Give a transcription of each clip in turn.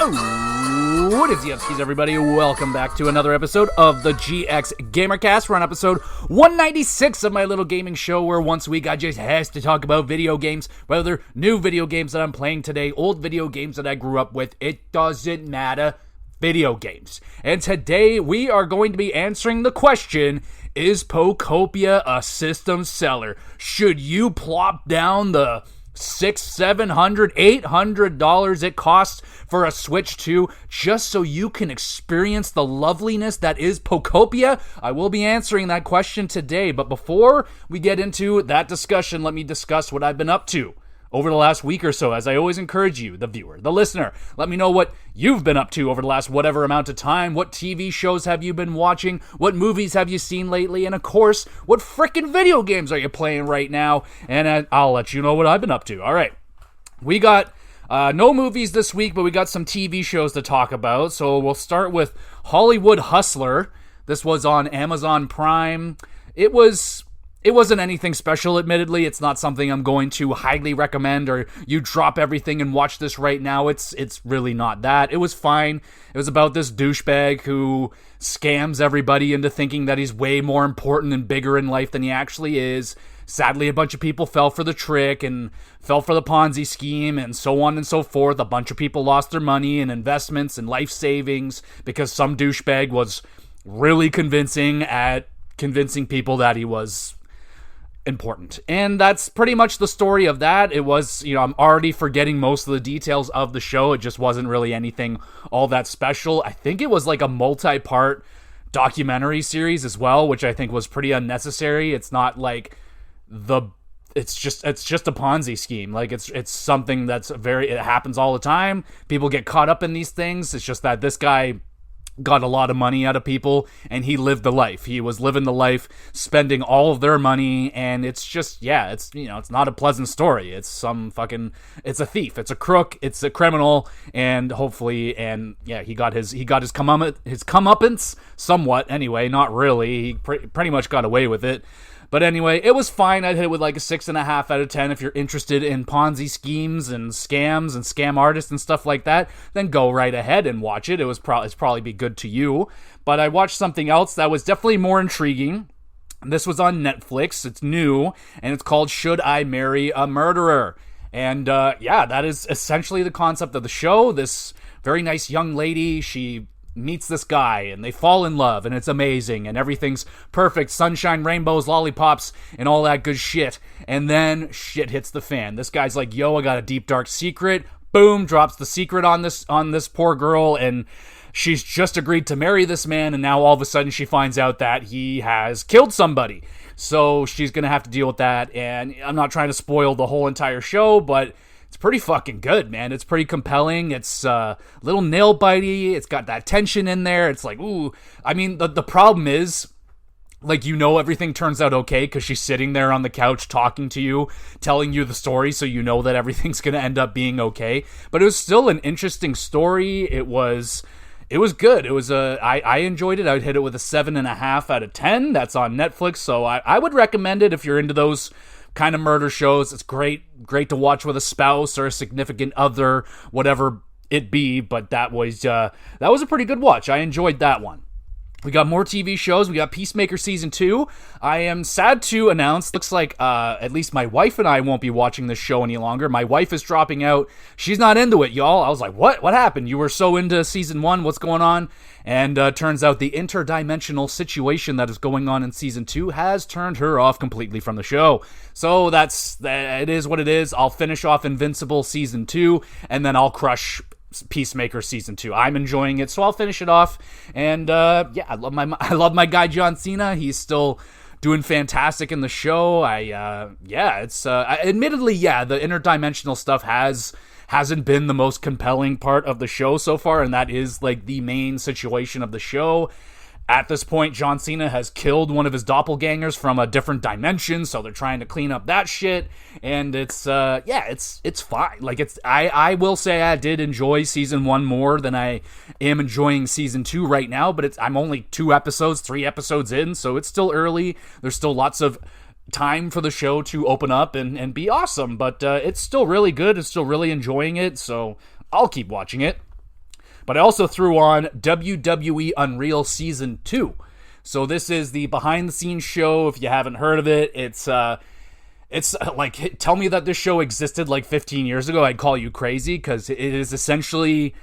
What is Yevskis, everybody? Welcome back to another episode of the GxGamerCast. We're on episode 196 of my little gaming show where once a week I just has to talk about video games, whether new video games that I'm playing today, old video games that I grew up with, it doesn't matter. Video games. And today we are going to be answering the question, is Pokopia a system seller? Should you plop down the $600, $700, $800 it costs for a Switch 2 just so you can experience the loveliness that is Pokopia? I will be answering that question today, but before we get into that discussion, let me discuss what I've been up to over the last week or so. As I always encourage you, the viewer, the listener, let me know what you've been up to over the last whatever amount of time. What TV shows have you been watching? What movies have you seen lately? And of course, what frickin' video games are you playing right now? And I'll let you know what I've been up to. All right, we got no movies this week, but we got some TV shows to talk about. So we'll start with Hollywood Hustler. This was on Amazon Prime. It wasn't anything special, admittedly. It's not something I'm going to highly recommend, or you drop everything and watch this right now. It's really not that. It was fine. It was about this douchebag who scams everybody into thinking that he's way more important and bigger in life than he actually is. Sadly, a bunch of people fell for the trick and fell for the Ponzi scheme and so on and so forth. A bunch of people lost their money and investments and life savings because some douchebag was really convincing people that he was important. And that's pretty much the story of that. It was, I'm already forgetting most of the details of the show. It just wasn't really anything all that special. I think it was like a multi-part documentary series as well, which I think was pretty unnecessary. It's not like it's just a Ponzi scheme. Like it's something that's it happens all the time. People get caught up in these things. It's just that this guy got a lot of money out of people, and he lived the life. He was living the life, spending all of their money, and it's just, it's not a pleasant story. It's it's a thief, it's a crook, it's a criminal, and hopefully, he got his comeuppance, somewhat, anyway, not really. He pretty much got away with it. But anyway, it was fine. I'd hit it with like a 6.5 out of 10. If you're interested in Ponzi schemes and scams and scam artists and stuff like that, then go right ahead and watch it. It's probably be good to you. But I watched something else that was definitely more intriguing. This was on Netflix. It's new, and it's called Should I Marry a Murderer? And that is essentially the concept of the show. This very nice young lady, she meets this guy and they fall in love and it's amazing and everything's perfect, sunshine, rainbows, lollipops, and all that good shit. And then shit hits the fan. This guy's like, yo, I got a deep dark secret. Boom, drops the secret on this poor girl, and she's just agreed to marry this man, and now all of a sudden she finds out that he has killed somebody. So she's gonna have to deal with that, and I'm not trying to spoil the whole entire show, but it's pretty fucking good, man. It's pretty compelling. It's a little nail-bitey. It's got that tension in there. It's like, ooh. I mean, the problem is, like, everything turns out okay because she's sitting there on the couch talking to you, telling you the story, so you know that everything's going to end up being okay. But it was still an interesting story. It was good. It was I enjoyed it. I would hit it with a 7.5 out of 10. That's on Netflix, so I would recommend it if you're into those kind of murder shows. It's great to watch with a spouse or a significant other, whatever it be, but that was a pretty good watch. I enjoyed that one. We got more TV shows. We got Peacemaker Season 2. I am sad to announce, looks like at least my wife and I won't be watching this show any longer. My wife is dropping out. She's not into it, y'all. I was like, what? What happened? You were so into Season 1. What's going on? And turns out the interdimensional situation that is going on in Season 2 has turned her off completely from the show. So it is what it is. I'll finish off Invincible Season 2, and then I'll crush Peacemaker Season 2. I'm enjoying it, so I'll finish it off. And I love my guy John Cena. He's still doing fantastic in the show. Admittedly, the interdimensional stuff hasn't been the most compelling part of the show so far, and that is like the main situation of the show. At this point, John Cena has killed one of his doppelgangers from a different dimension, so they're trying to clean up that shit, and it's fine. Like, I will say I did enjoy Season 1 more than I am enjoying Season 2 right now, but I'm only 3 episodes in, so it's still early. There's still lots of time for the show to open up and be awesome, but it's still really good. It's still really enjoying it, so I'll keep watching it. But I also threw on WWE Unreal Season 2. So this is the behind-the-scenes show. If you haven't heard of it, it's like, tell me that this show existed like 15 years ago, I'd call you crazy, because it is essentially,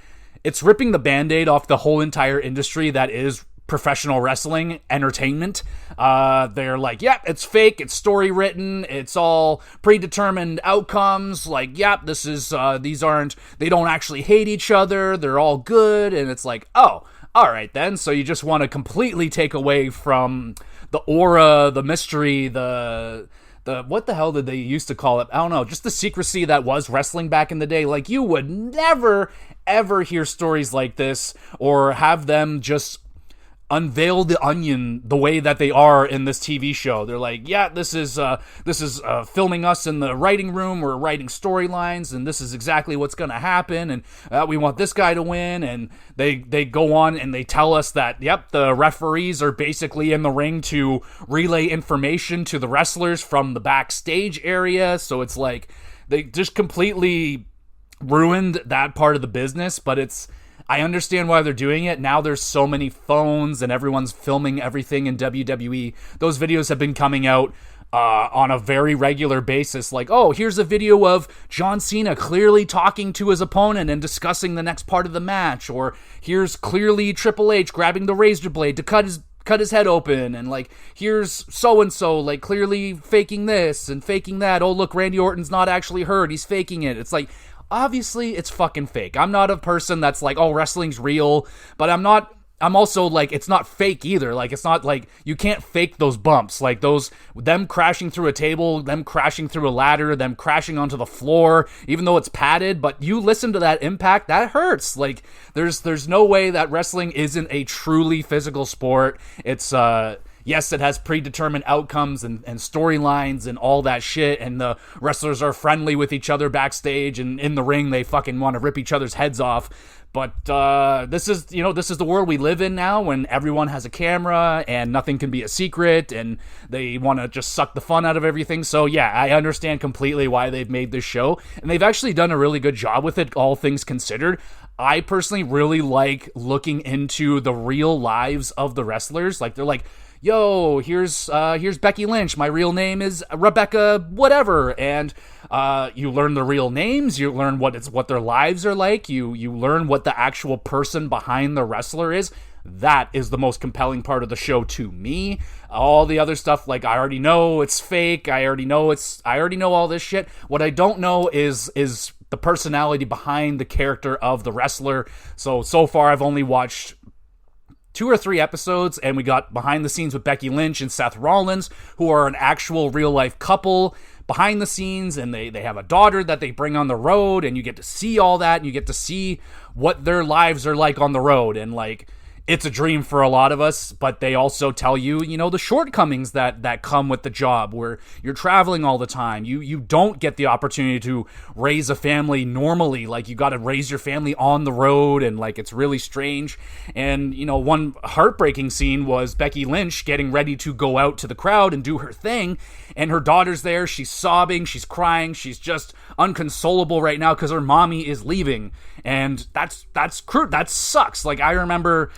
it's ripping the Band-Aid off the whole entire industry that is professional wrestling entertainment. They're like, yep, it's fake, it's story written, it's all predetermined outcomes, like, yep, this is, they don't actually hate each other, they're all good, and it's like, oh, alright then, so you just want to completely take away from the aura, the mystery, the what the hell did they used to call it? I don't know, just the secrecy that was wrestling back in the day. Like, you would never, ever hear stories like this, or have them just unveil the onion the way that they are in this TV show. They're like, yeah, this is filming us in the writing room. We're writing storylines, and this is exactly what's going to happen, and we want this guy to win. And they go on and they tell us that, yep, the referees are basically in the ring to relay information to the wrestlers from the backstage area. So it's like they just completely ruined that part of the business. But I understand why they're doing it. Now there's so many phones and everyone's filming everything in WWE. Those videos have been coming out on a very regular basis. Like, oh, here's a video of John Cena clearly talking to his opponent and discussing the next part of the match. Or here's clearly Triple H grabbing the razor blade to cut his head open. And like, here's so-and-so like clearly faking this and faking that. Oh, look, Randy Orton's not actually hurt. He's faking it. It's like, obviously, it's fucking fake. I'm not a person that's like, oh, wrestling's real, but I'm also like, it's not fake either. Like, it's not like, you can't fake those bumps. Like, them crashing through a table, them crashing through a ladder, them crashing onto the floor, even though it's padded, but you listen to that impact, that hurts. Like, there's no way that wrestling isn't a truly physical sport. It's, yes, it has predetermined outcomes and storylines and all that shit, and the wrestlers are friendly with each other backstage, and in the ring they fucking want to rip each other's heads off. But this is the world we live in now, when everyone has a camera and nothing can be a secret, and they want to just suck the fun out of everything. So yeah, I understand completely why they've made this show, and they've actually done a really good job with it, all things considered. I personally really like looking into the real lives of the wrestlers. Like, they're like, yo, here's Becky Lynch. My real name is Rebecca whatever. And you learn the real names. You learn what their lives are like. You learn what the actual person behind the wrestler is. That is the most compelling part of the show to me. All the other stuff, like, I already know it's fake. I already know all this shit. What I don't know is the personality behind the character of the wrestler. So far I've only watched 2 or 3 episodes, and we got behind the scenes with Becky Lynch and Seth Rollins, who are an actual real life couple behind the scenes, and they have a daughter that they bring on the road, and you get to see all that, and you get to see what their lives are like on the road. And like, it's a dream for a lot of us, but they also tell you, the shortcomings that come with the job, where you're traveling all the time. You don't get the opportunity to raise a family normally. Like, you got to raise your family on the road, and like, it's really strange. And, one heartbreaking scene was Becky Lynch getting ready to go out to the crowd and do her thing, and her daughter's there. She's sobbing, she's crying, she's just unconsolable right now because her mommy is leaving. And that's crude. That sucks. Like, I remember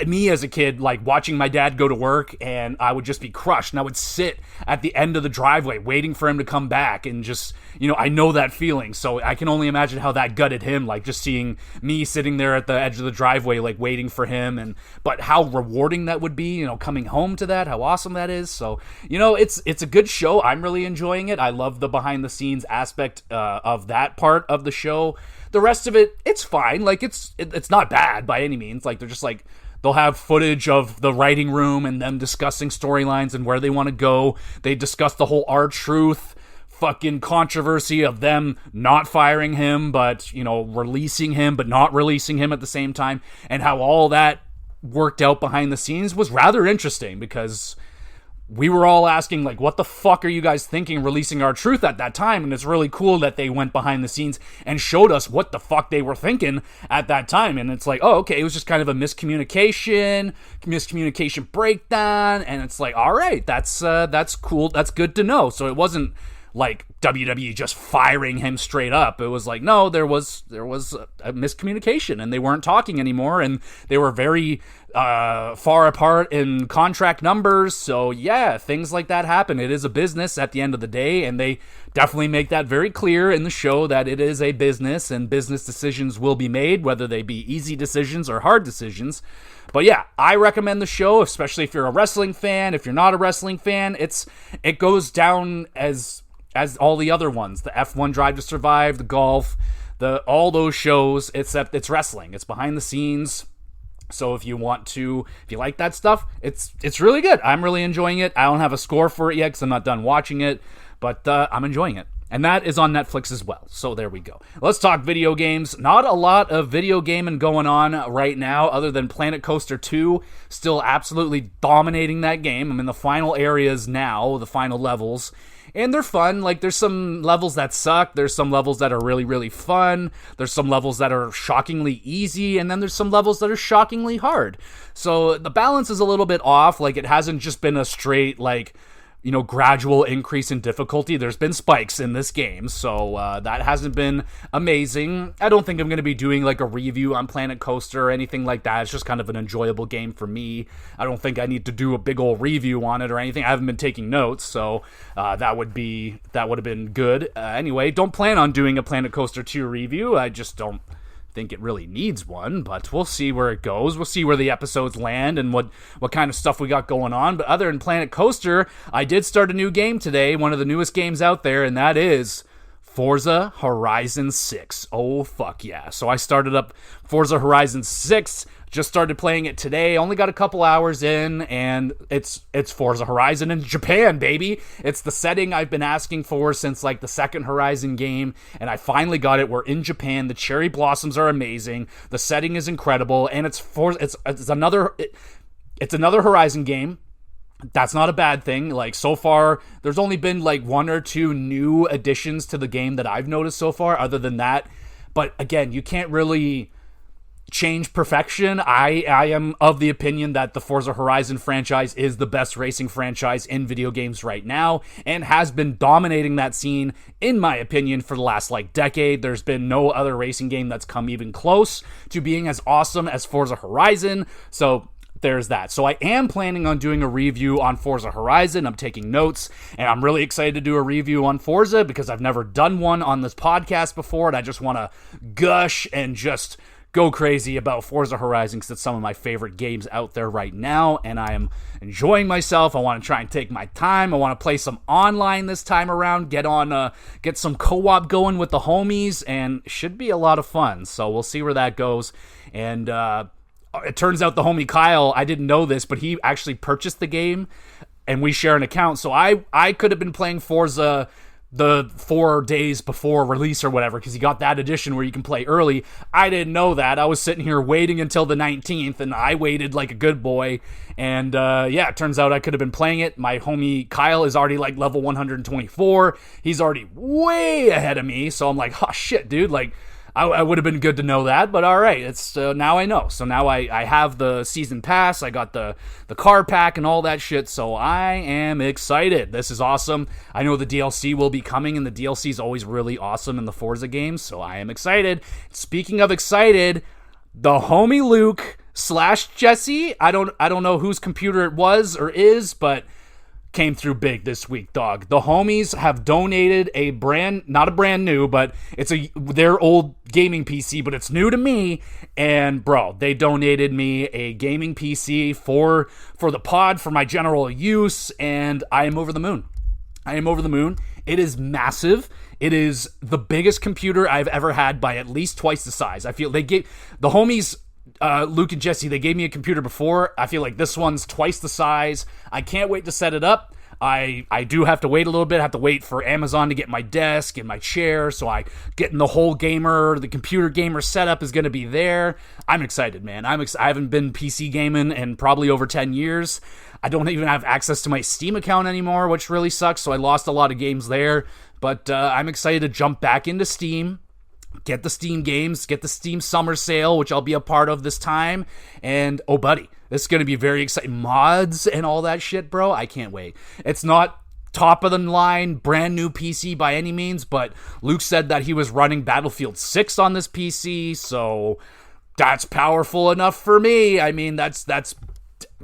me as a kid, like, watching my dad go to work, and I would just be crushed, and I would sit at the end of the driveway waiting for him to come back, and just, I know that feeling, so I can only imagine how that gutted him, like, just seeing me sitting there at the edge of the driveway, like, waiting for him, but how rewarding that would be, coming home to that, how awesome that is. So, it's a good show. I'm really enjoying it. I love the behind-the-scenes aspect of that part of the show. The rest of it, it's fine. Like, it's not bad by any means. Like, they're just like, they'll have footage of the writing room and them discussing storylines and where they want to go. They discuss the whole R-Truth fucking controversy of them not firing him, but, releasing him, but not releasing him at the same time, and how all that worked out behind the scenes was rather interesting, because we were all asking, like, what the fuck are you guys thinking releasing R-Truth at that time? And it's really cool that they went behind the scenes and showed us what the fuck they were thinking at that time. And it's like, oh, okay, it was just kind of a miscommunication breakdown. And it's like, all right, that's cool. That's good to know. So it wasn't like WWE just firing him straight up. It was like, no, there was a miscommunication, and they weren't talking anymore, and they were very far apart in contract numbers. So yeah, things like that happen. It is a business at the end of the day, and they definitely make that very clear in the show that it is a business, and business decisions will be made, whether they be easy decisions or hard decisions. But yeah, I recommend the show, especially if you're a wrestling fan. If you're not a wrestling fan, it goes down as all the other ones, the F1 Drive to Survive, the golf, all those shows, except it's wrestling. It's behind the scenes. So if you like that stuff, it's really good. I'm really enjoying it. I don't have a score for it yet because I'm not done watching it, but I'm enjoying it. And that is on Netflix as well. So there we go. Let's talk video games. Not a lot of video gaming going on right now other than Planet Coaster 2. Still absolutely dominating that game. I'm in the final areas now, the final levels. And they're fun. Like, there's some levels that suck. There's some levels that are really, really fun. There's some levels that are shockingly easy. And then there's some levels that are shockingly hard. So the balance is a little bit off. Like, it hasn't just been a straight, like, gradual increase in difficulty. There's been spikes in this game, so that hasn't been amazing. I don't think I'm going to be doing like a review on Planet Coaster or anything like that. It's just kind of an enjoyable game for me. I don't think I need to do a big old review on it or anything. I haven't been taking notes, so that would have been good. Anyway, don't plan on doing a Planet Coaster 2 review. I just don't think it really needs one, but we'll see where it goes. We'll see where the episodes land and what kind of stuff we got going on. But other than Planet Coaster, I did start a new game today, one of the newest games out there, and that is Forza Horizon 6. Oh, fuck yeah. So I started up Forza Horizon 6, just started playing it today, only got a couple hours in, and it's Forza Horizon in Japan, baby. It's the setting I've been asking for since like the second Horizon game, and I finally got it. We're in Japan. The cherry blossoms are amazing. The setting is incredible, and it's another Horizon game. That's not a bad thing. Like, so far, there's only been like one or two new additions to the game that I've noticed so far, other than that. But again, you can't really change perfection. I am of the opinion that the Forza Horizon franchise is the best racing franchise in video games right now, and has been dominating that scene, in my opinion, for the last like decade. There's been no other racing game that's come even close to being as awesome as Forza Horizon. So there's that. So I am planning on doing a review on Forza Horizon. I'm taking notes, and I'm really excited to do a review on Forza because I've never done one on this podcast before, and I just want to gush and just go crazy about Forza Horizon because it's some of my favorite games out there right now, and I am enjoying myself. I want to try and take my time. I want to play some online this time around, get some co-op going with the homies, and should be a lot of fun. So we'll see where that goes. And it turns out the homie Kyle, I didn't know this, but he actually purchased the game, and we share an account. So I could have been playing Forza the 4 days before release or whatever, because he got that edition where you can play early. I didn't know that. I was sitting here waiting until the 19th, and I waited like a good boy. And yeah, it turns out I could have been playing it. My homie Kyle is already like level 124. He's already way ahead of me. So I'm like, oh shit, dude, like, I would have been good to know that, but all right, it's now I know. So now I have the season pass, I got the car pack and all that shit, so I am excited. This is awesome. I know the DLC will be coming, and the DLC is always really awesome in the Forza games, so I am excited. Speaking of excited, the homie Luke / Jesse, I don't know whose computer it was or is, but came through big this week, dog. The homies have donated not a brand new, but it's their old gaming PC, but it's new to me. And bro, they donated me a gaming PC for the pod, for my general use, and I am over the moon. It is massive. It is the biggest computer I've ever had by at least twice the size. I feel they gave the homies, Luke and Jesse, they gave me a computer before. I feel like this one's twice the size. I can't wait to set it up. I do have to wait a little bit. I have to wait for Amazon to get my desk and my chair, so I getting the whole the computer gamer setup is going to be there. I'm excited, man. I haven't been PC gaming in probably over 10 years. I don't even have access to my Steam account anymore, which really sucks, so I lost a lot of games there. But I'm excited to jump back into Steam, get the Steam games, get the Steam summer sale, which I'll be a part of this time. And, oh, buddy, this is going to be very exciting. Mods and all that shit, bro. I can't wait. It's not top of the line, brand new PC by any means, but Luke said that he was running Battlefield 6 on this PC, so that's powerful enough for me. I mean, that's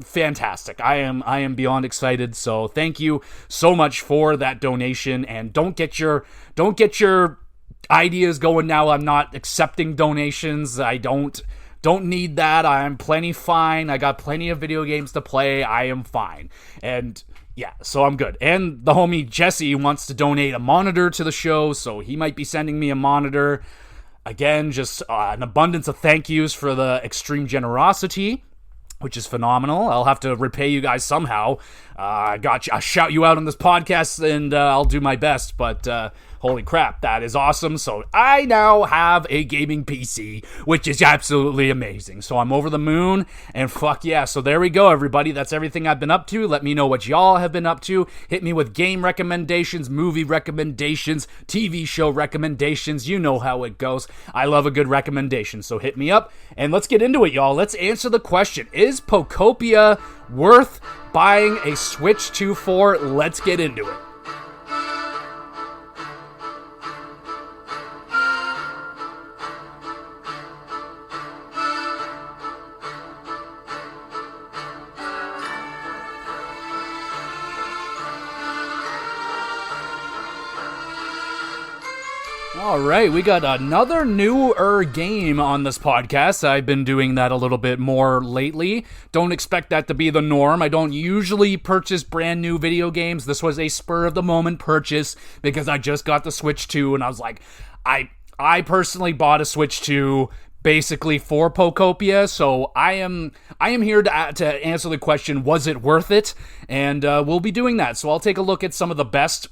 fantastic. I am beyond excited. So thank you so much for that donation, and don't get your ideas going now. I'm not accepting donations. I don't need that. I'm plenty fine. I got plenty of video games to play. I am fine. And yeah, so I'm good. And the homie Jesse wants to donate a monitor to the show, so he might be sending me a monitor. Again, just an abundance of thank yous for the extreme generosity, which is phenomenal. I'll have to repay you guys somehow. I'll shout you out on this podcast, and I'll do my best, but holy crap, that is awesome. So I now have a gaming PC, which is absolutely amazing. So I'm over the moon, and fuck yeah. So there we go, everybody. That's everything I've been up to. Let me know what y'all have been up to. Hit me with game recommendations, movie recommendations, TV show recommendations. You know how it goes. I love a good recommendation, so hit me up, and let's get into it, y'all. Let's answer the question. Is Pokopia worth buying a Switch 2 for? Let's get into it. Alright, we got another newer game on this podcast. I've been doing that a little bit more lately. Don't expect that to be the norm. I don't usually purchase brand new video games. This was a spur-of-the-moment purchase because I just got the Switch 2, and I was like, I personally bought a Switch 2 basically for Pokopia, so I am here to answer the question, was it worth it? And we'll be doing that. So I'll take a look at some of the best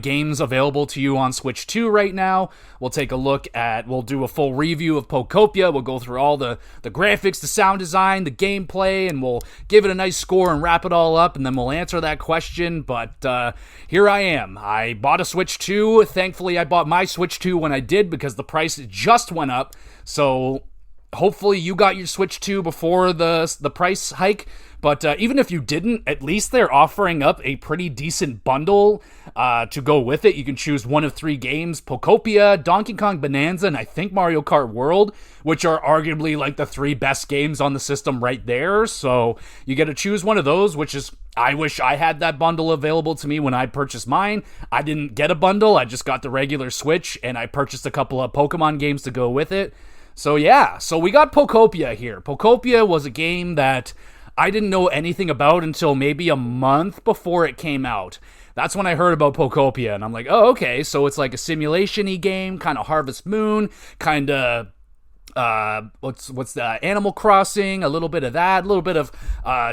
games available to you on Switch 2 right now. We'll do a full review of Pokopia. We'll go through all the graphics, the sound design, the gameplay, and we'll give it a nice score and wrap it all up, and then we'll answer that question. But here I am. I bought a Switch 2. Thankfully, I bought my Switch 2 when I did because the price just went up. So hopefully you got your Switch 2 before the price hike. But even if you didn't, at least they're offering up a pretty decent bundle to go with it. You can choose one of 3 games, Pokopia, Donkey Kong Bonanza, and I think Mario Kart World, which are arguably like the 3 best games on the system right there. So you get to choose one of those, which is, I wish I had that bundle available to me when I purchased mine. I didn't get a bundle. I just got the regular Switch, and I purchased a couple of Pokemon games to go with it. So yeah, so we got Pokopia here. Pokopia was a game that I didn't know anything about until maybe a month before it came out. That's when I heard about Pokopia, and I'm like, oh, okay, so it's like a simulation-y game, kind of Harvest Moon, kind of what's the Animal Crossing, a little bit of that, a little bit of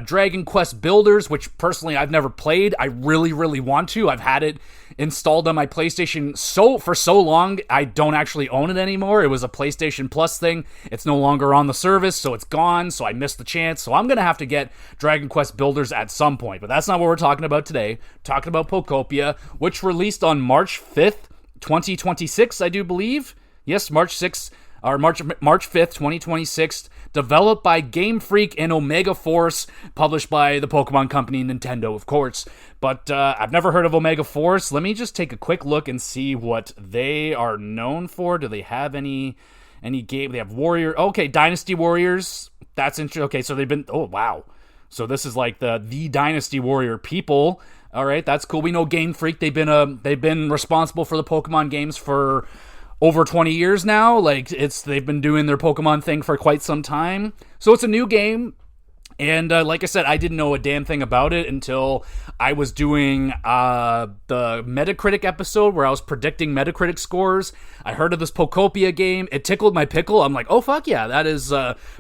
Dragon Quest Builders, which personally I've never played. I really, really want to. I've had it installed on my PlayStation for so long, I don't actually own it anymore. It was a PlayStation Plus thing. It's no longer on the service, so it's gone, so I missed the chance. So I'm going to have to get Dragon Quest Builders at some point, but that's not what we're talking about today. We're talking about Pokopia, which released on March 5th, 2026, I do believe. Yes, March 5th, 2026, developed by Game Freak and Omega Force, published by the Pokemon Company, Nintendo, of course. But I've never heard of Omega Force. Let me just take a quick look and see what they are known for. Do they have any game? They have Dynasty Warriors. That's interesting. Okay, so they've been, oh, wow. So this is like the Dynasty Warrior people. All right, that's cool. We know Game Freak. They've been responsible for the Pokemon games for over 20 years now. They've been doing their Pokemon thing for quite some time. So it's a new game. And like I said, I didn't know a damn thing about it until I was doing the Metacritic episode where I was predicting Metacritic scores. I heard of this Pokopia game. It tickled my pickle. I'm like, oh, fuck yeah, that is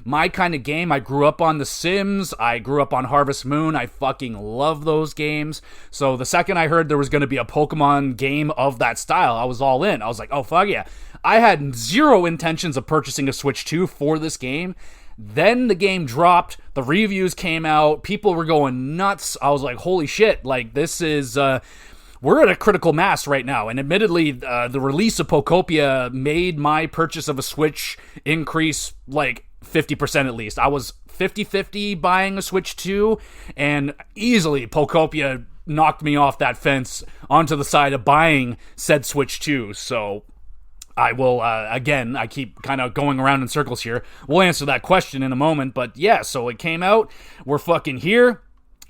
my kind of game. I grew up on The Sims. I grew up on Harvest Moon. I fucking love those games. So the second I heard there was going to be a Pokemon game of that style, I was all in. I was like, oh, fuck yeah. I had zero intentions of purchasing a Switch 2 for this game. Then the game dropped, the reviews came out, people were going nuts. I was like, holy shit, this is, we're at a critical mass right now. And admittedly, the release of Pokopia made my purchase of a Switch increase 50% at least. I was 50-50 buying a Switch 2, and easily Pokopia knocked me off that fence onto the side of buying said Switch 2. So I will, again, I keep kind of going around in circles here. We'll answer that question in a moment. But yeah, so it came out. We're fucking here.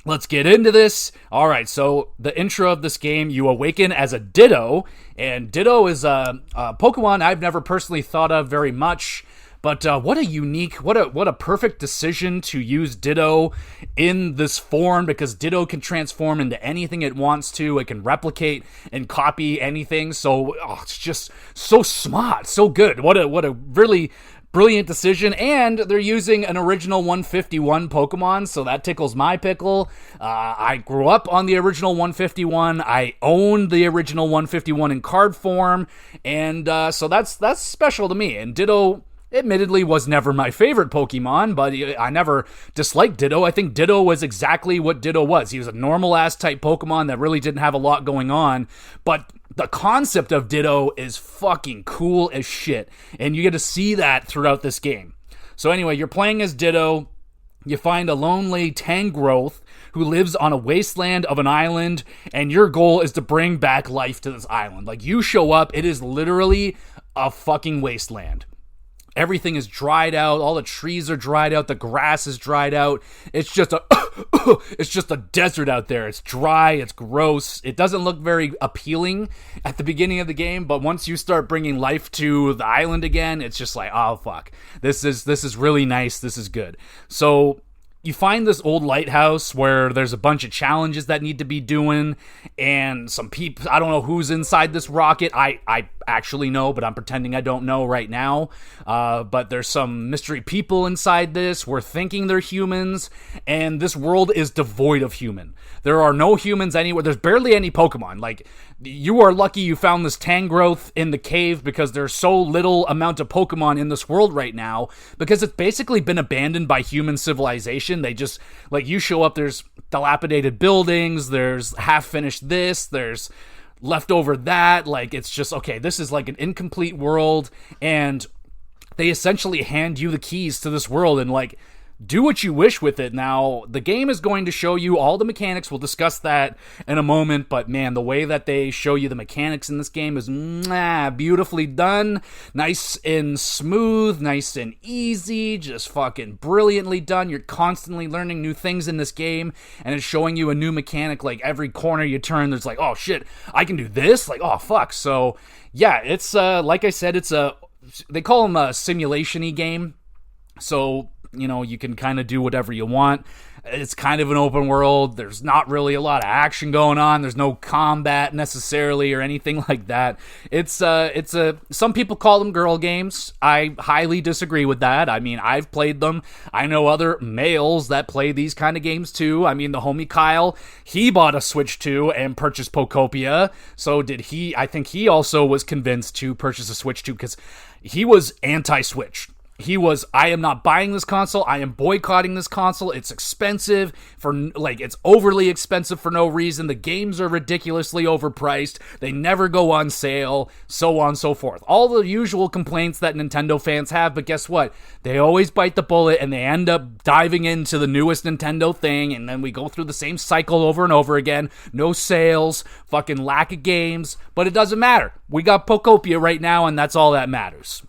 Let's get into this. All right, so the intro of this game, you awaken as a Ditto, and Ditto is a Pokemon I've never personally thought of very much, but what a perfect decision to use Ditto in this form, because Ditto can transform into anything it wants to. It can replicate and copy anything, so it's just so smart, so good. What a really brilliant decision, and they're using an original 151 Pokemon, so that tickles my pickle. I grew up on the original 151. I owned the original 151 in card form, and so that's special to me. And Ditto, admittedly, was never my favorite Pokemon, but I never disliked Ditto. I think Ditto was exactly what Ditto was. He was a normal-ass type Pokemon that really didn't have a lot going on, but the concept of Ditto is fucking cool as shit, and you get to see that throughout this game. So anyway, you're playing as Ditto. You find a lonely Tangrowth who lives on a wasteland of an island, and your goal is to bring back life to this island. Like, you show up, it is literally a fucking wasteland. Everything is dried out. All the trees are dried out. The grass is dried out. It's just a desert out there. It's dry. It's gross. It doesn't look very appealing at the beginning of the game, but once you start bringing life to the island again, it's just like, oh fuck, this is really nice. This is good. So you find this old lighthouse where there's a bunch of challenges that need to be doing, and some people, I don't know who's inside this rocket. I actually know, but I'm pretending I don't know right now. But there's some mystery people inside this. We're thinking they're humans, and this world is devoid of human. There are no humans anywhere. There's barely any Pokemon. Like, you are lucky you found this Tangrowth in the cave, because there's so little amount of Pokemon in this world right now, because it's basically been abandoned by human civilization. They just, like, you show up, there's dilapidated buildings, there's half-finished this, there's leftover that. Like, it's just, okay, this is like an incomplete world, and they essentially hand you the keys to this world, and like, do what you wish with it. Now, the game is going to show you all the mechanics. We'll discuss that in a moment, but man, the way that they show you the mechanics in this game is beautifully done. Nice and smooth, nice and easy, just fucking brilliantly done. You're constantly learning new things in this game, and it's showing you a new mechanic. Like, every corner you turn, there's like, oh shit, I can do this? Like, oh fuck. So, yeah, it's, like I said, they call them a simulation-y game. So, you know, you can kind of do whatever you want. It's kind of an open world. There's not really a lot of action going on. There's no combat necessarily or anything like that. It's some people call them girl games. I highly disagree with that. I mean, I've played them. I know other males that play these kind of games too. I mean, the homie Kyle, he bought a Switch 2 and purchased Pokopia. So did he. I think he also was convinced to purchase a Switch 2 because he was anti-Switch. He was, I am not buying this console. I am boycotting this console. It's expensive it's overly expensive for no reason. The games are ridiculously overpriced. They never go on sale, so on and so forth. All the usual complaints that Nintendo fans have, but guess what? They always bite the bullet and they end up diving into the newest Nintendo thing, and then we go through the same cycle over and over again. No sales, fucking lack of games, but it doesn't matter. We got Pokopia right now, and that's all that matters.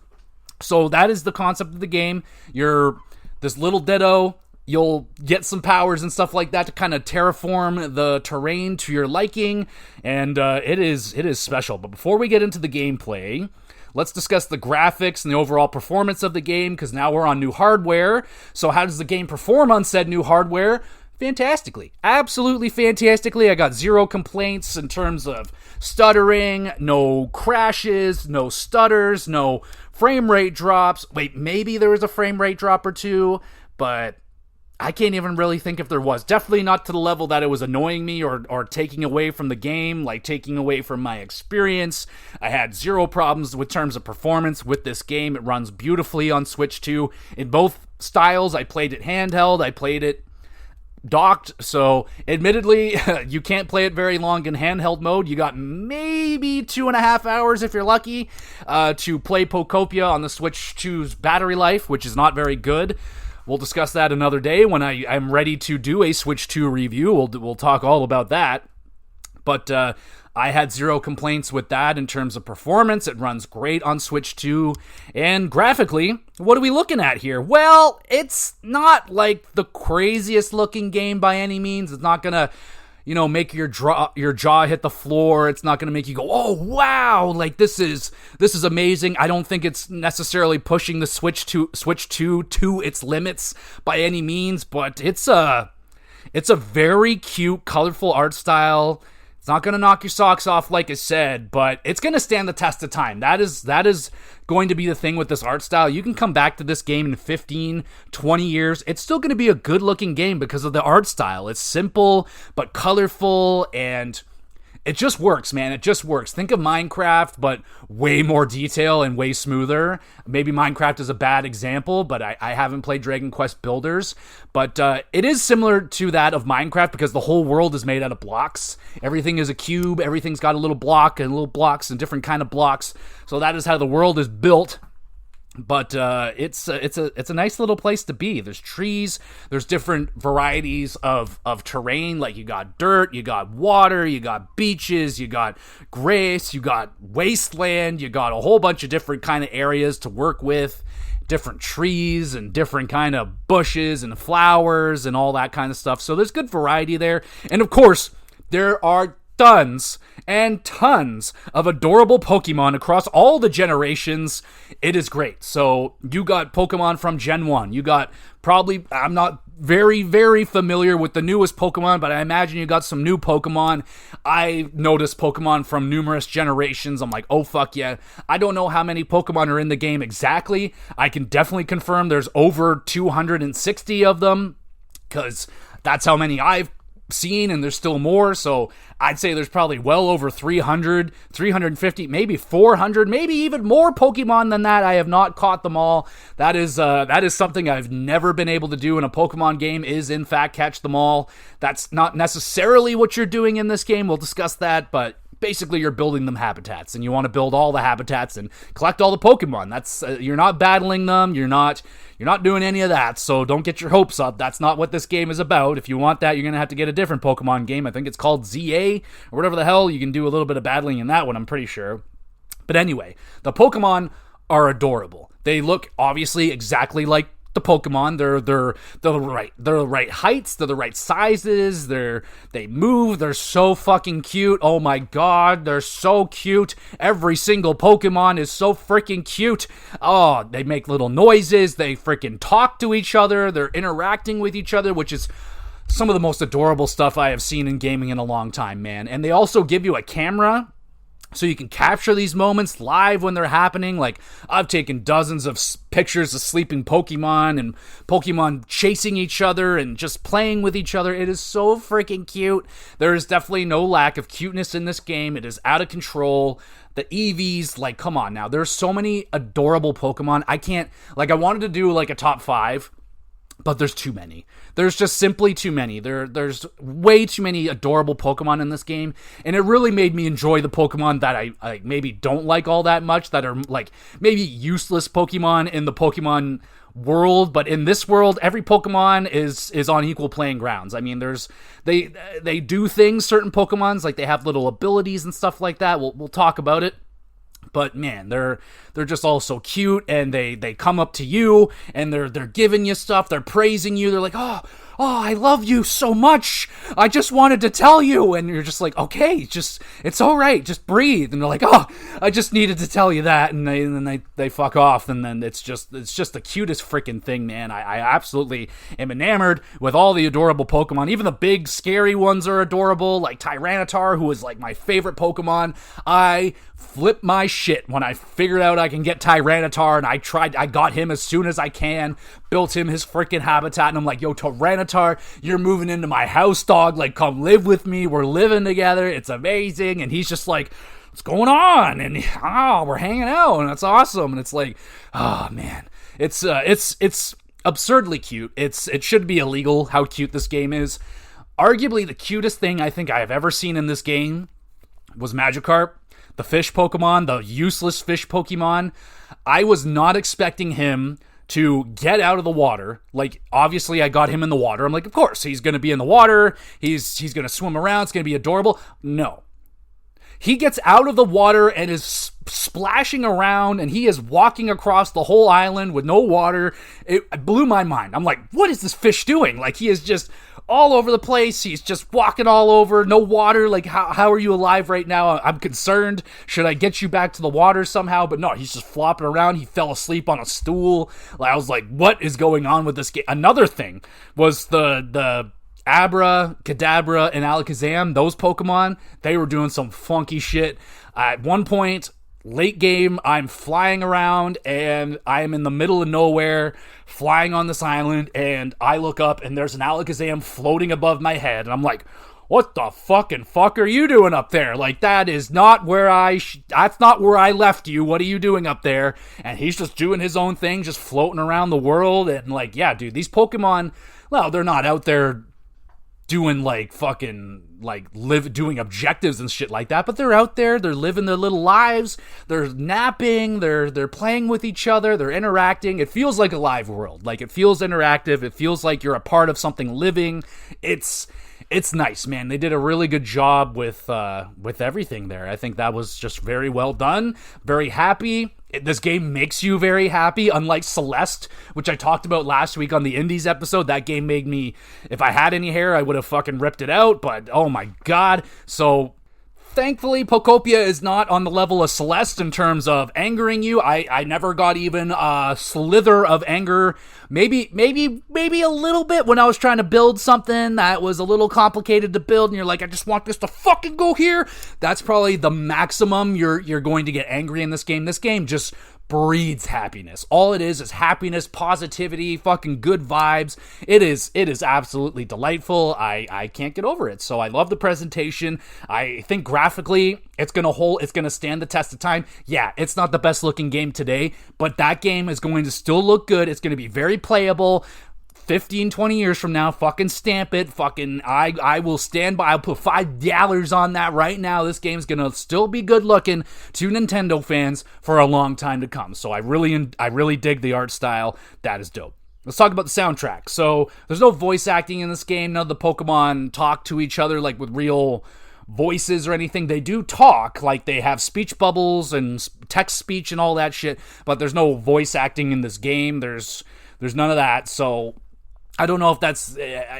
So that is the concept of the game. You're this little Ditto. You'll get some powers and stuff like that to kind of terraform the terrain to your liking, and it is special. But before we get into the gameplay, let's discuss the graphics and the overall performance of the game, because now we're on new hardware. So how does the game perform on said new hardware? Fantastically. Absolutely fantastically. I got zero complaints in terms of stuttering, no crashes, no stutters, no frame rate drops. Wait, maybe there was a frame rate drop or two, but I can't even really think if there was. Definitely not to the level that it was annoying me or taking away from the game, like taking away from my experience. I had zero problems with terms of performance with this game. It runs beautifully on Switch 2 in both styles. I played it handheld. I played it docked, so admittedly you can't play it very long in handheld mode. You got maybe 2.5 hours if you're lucky to play Pokopia on the Switch 2's battery life, which is not very good. We'll discuss that another day when I'm ready to do a Switch 2 review. We'll talk all about that. But I had zero complaints with that in terms of performance. It runs great on Switch 2. And graphically, what are we looking at here? Well, it's not like the craziest looking game by any means. It's not going to, make your jaw hit the floor. It's not going to make you go, oh, wow, like this is amazing. I don't think it's necessarily pushing the Switch 2 to its limits by any means, but it's a very cute, colorful art style. It's not going to knock your socks off, like I said, but it's going to stand the test of time. That is going to be the thing with this art style. You can come back to this game in 15, 20 years. It's still going to be a good-looking game because of the art style. It's simple, but colorful, and it just works, man. It just works. Think of Minecraft, but way more detail and way smoother. Maybe Minecraft is a bad example, but I haven't played Dragon Quest Builders. But it is similar to that of Minecraft because the whole world is made out of blocks. Everything is a cube. Everything's got a little block and little blocks and different kind of blocks. So that is how the world is built. But it's a nice little place to be. There's trees, there's different varieties of terrain, like you got dirt, you got water, you got beaches, you got grass, you got wasteland, you got a whole bunch of different kind of areas to work with, different trees and different kind of bushes and flowers and all that kind of stuff. So there's good variety there. And of course, there are tons and tons of adorable Pokemon across all the generations. It is great. So you got Pokemon from Gen 1. You got probably, I'm not very, very familiar with the newest Pokemon, but I imagine you got some new Pokemon. I noticed Pokemon from numerous generations. I'm like, oh, fuck yeah. I don't know how many Pokemon are in the game exactly. I can definitely confirm there's over 260 of them because that's how many I've seen, and there's still more. So I'd say there's probably well over 300, 350, maybe 400, maybe even more Pokemon than that. I have not caught them all. That is something I've never been able to do in a Pokemon game, is in fact catch them all. That's not necessarily what you're doing in this game. We'll discuss that, but basically you're building them habitats, and you want to build all the habitats and collect all the Pokemon. That's you're not battling them, you're not doing any of that, so don't get your hopes up. That's not what this game is about. If you want that, you're gonna have to get a different Pokemon game. I think it's called ZA or whatever the hell. You can do a little bit of battling in that one, I'm pretty sure. But anyway, the Pokemon are adorable. They look obviously exactly like the Pokemon. They're the right heights, they're the right sizes, they move, they're so fucking cute. Oh my god, they're so cute. Every single Pokemon is so freaking cute. Oh, they make little noises, they freaking talk to each other, they're interacting with each other, which is some of the most adorable stuff I have seen in gaming in a long time, man. And they also give you a camera so you can capture these moments live when they're happening. Like, I've taken dozens of pictures of sleeping Pokemon and Pokemon chasing each other and just playing with each other. It is so freaking cute. There is definitely no lack of cuteness in this game. It is out of control. The EVs, like, come on now. There's so many adorable Pokemon. I wanted to do, like, a top 5, but there's too many. There's just simply too many. There's way too many adorable Pokemon in this game, and it really made me enjoy the Pokemon that I maybe don't like all that much, that are like maybe useless Pokemon in the Pokemon world, but in this world, every Pokemon is on equal playing grounds. I mean, they do things, certain Pokemons, like they have little abilities and stuff like that. We'll talk about it. But man, they're just all so cute, and they come up to you and they're giving you stuff, they're praising you, they're like, oh, I love you so much, I just wanted to tell you, and you're just like, okay, it's all right, just breathe, and they're like, oh, I just needed to tell you that, and then they fuck off, and then it's just the cutest freaking thing, man. I absolutely am enamored with all the adorable Pokemon. Even the big scary ones are adorable, like Tyranitar, who is like my favorite Pokemon. I flipped my shit when I figured out I can get Tyranitar, and I got him as soon as I can, built him his freaking habitat, and I'm like, yo, Tyranitar, you're moving into my house, dog, like, come live with me, we're living together, it's amazing. And he's just like, what's going on? And we're hanging out, and it's awesome. And it's like, oh man, it's absurdly cute. It should be illegal how cute this game is. Arguably the cutest thing I think I have ever seen in this game was Magikarp, the fish Pokemon, the useless fish Pokemon. I was not expecting him to get out of the water. Like, obviously I got him in the water. I'm like, of course, he's going to be in the water. He's going to swim around. It's going to be adorable. No. He gets out of the water and is splashing around, and he is walking across the whole island with no water. It blew my mind. I'm like, what is this fish doing? Like, he is just all over the place. He's just walking all over, no water. Like, how are you alive right now? I'm concerned. Should I get you back to the water somehow? But no, he's just flopping around. He fell asleep on a stool. I was like, what is going on with this game? Another thing was the Abra, Kadabra, and Alakazam, those Pokemon, they were doing some funky shit. At one point, late game, I'm flying around, and I am in the middle of nowhere, flying on this island, and I look up, and there's an Alakazam floating above my head, and I'm like, what the fucking fuck are you doing up there? Like, that is not where that's not where I left you. What are you doing up there? And he's just doing his own thing, just floating around the world, and like, yeah, dude, these Pokemon, well, they're not out there doing like fucking like doing objectives and shit like that, but they're out there, they're living their little lives, they're napping, they're playing with each other, they're interacting. It feels like a live world. Like, it feels interactive, it feels like you're a part of something living. It's nice, man. They did a really good job with everything there. I think that was just very well done. Very happy. This game makes you very happy, unlike Celeste, which I talked about last week on the Indies episode. That game made me, if I had any hair, I would have fucking ripped it out, but oh my god. So, thankfully, Pokopia is not on the level of Celeste in terms of angering you. I never got even a slither of anger. Maybe a little bit when I was trying to build something that was a little complicated to build, and you're like, I just want this to fucking go here. That's probably the maximum you're going to get angry in this game. This game just breeds happiness. All it is happiness, positivity, fucking good vibes. It is absolutely delightful. I can't get over it. So I love the presentation. I think graphically it's gonna stand the test of time. Yeah, it's not the best looking game today, but that game is going to still look good. It's going to be very playable. 15, 20 years from now, fucking stamp it. Fucking, I will stand by. I'll put $5 on that right now. This game's gonna still be good looking to Nintendo fans for a long time to come. So I really dig the art style. That is dope. Let's talk about the soundtrack. So there's no voice acting in this game. None of the Pokemon talk to each other like with real voices or anything. They do talk, like they have speech bubbles and text speech and all that shit, but there's no voice acting in this game. There's none of that. So I don't know if that's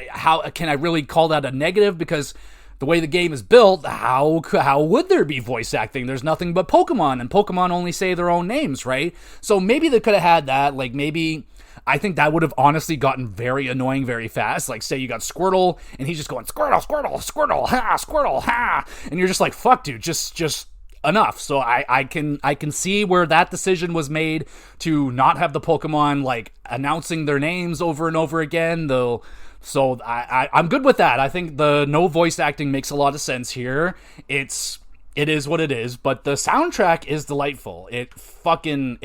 how can I really call that a negative, because the way the game is built, how would there be voice acting? There's nothing but Pokemon, and Pokemon only say their own names, right? So maybe they could have had that. Like, maybe I think that would have honestly gotten very annoying very fast. Like, say you got Squirtle, and he's just going, Squirtle, Squirtle, Squirtle, ha, Squirtle, ha, and you're just like, fuck, dude, just enough. So I can see where that decision was made to not have the Pokemon like announcing their names over and over again, though. So I'm good with that. I think the no voice acting makes a lot of sense here. It is what it is, but the soundtrack is delightful. It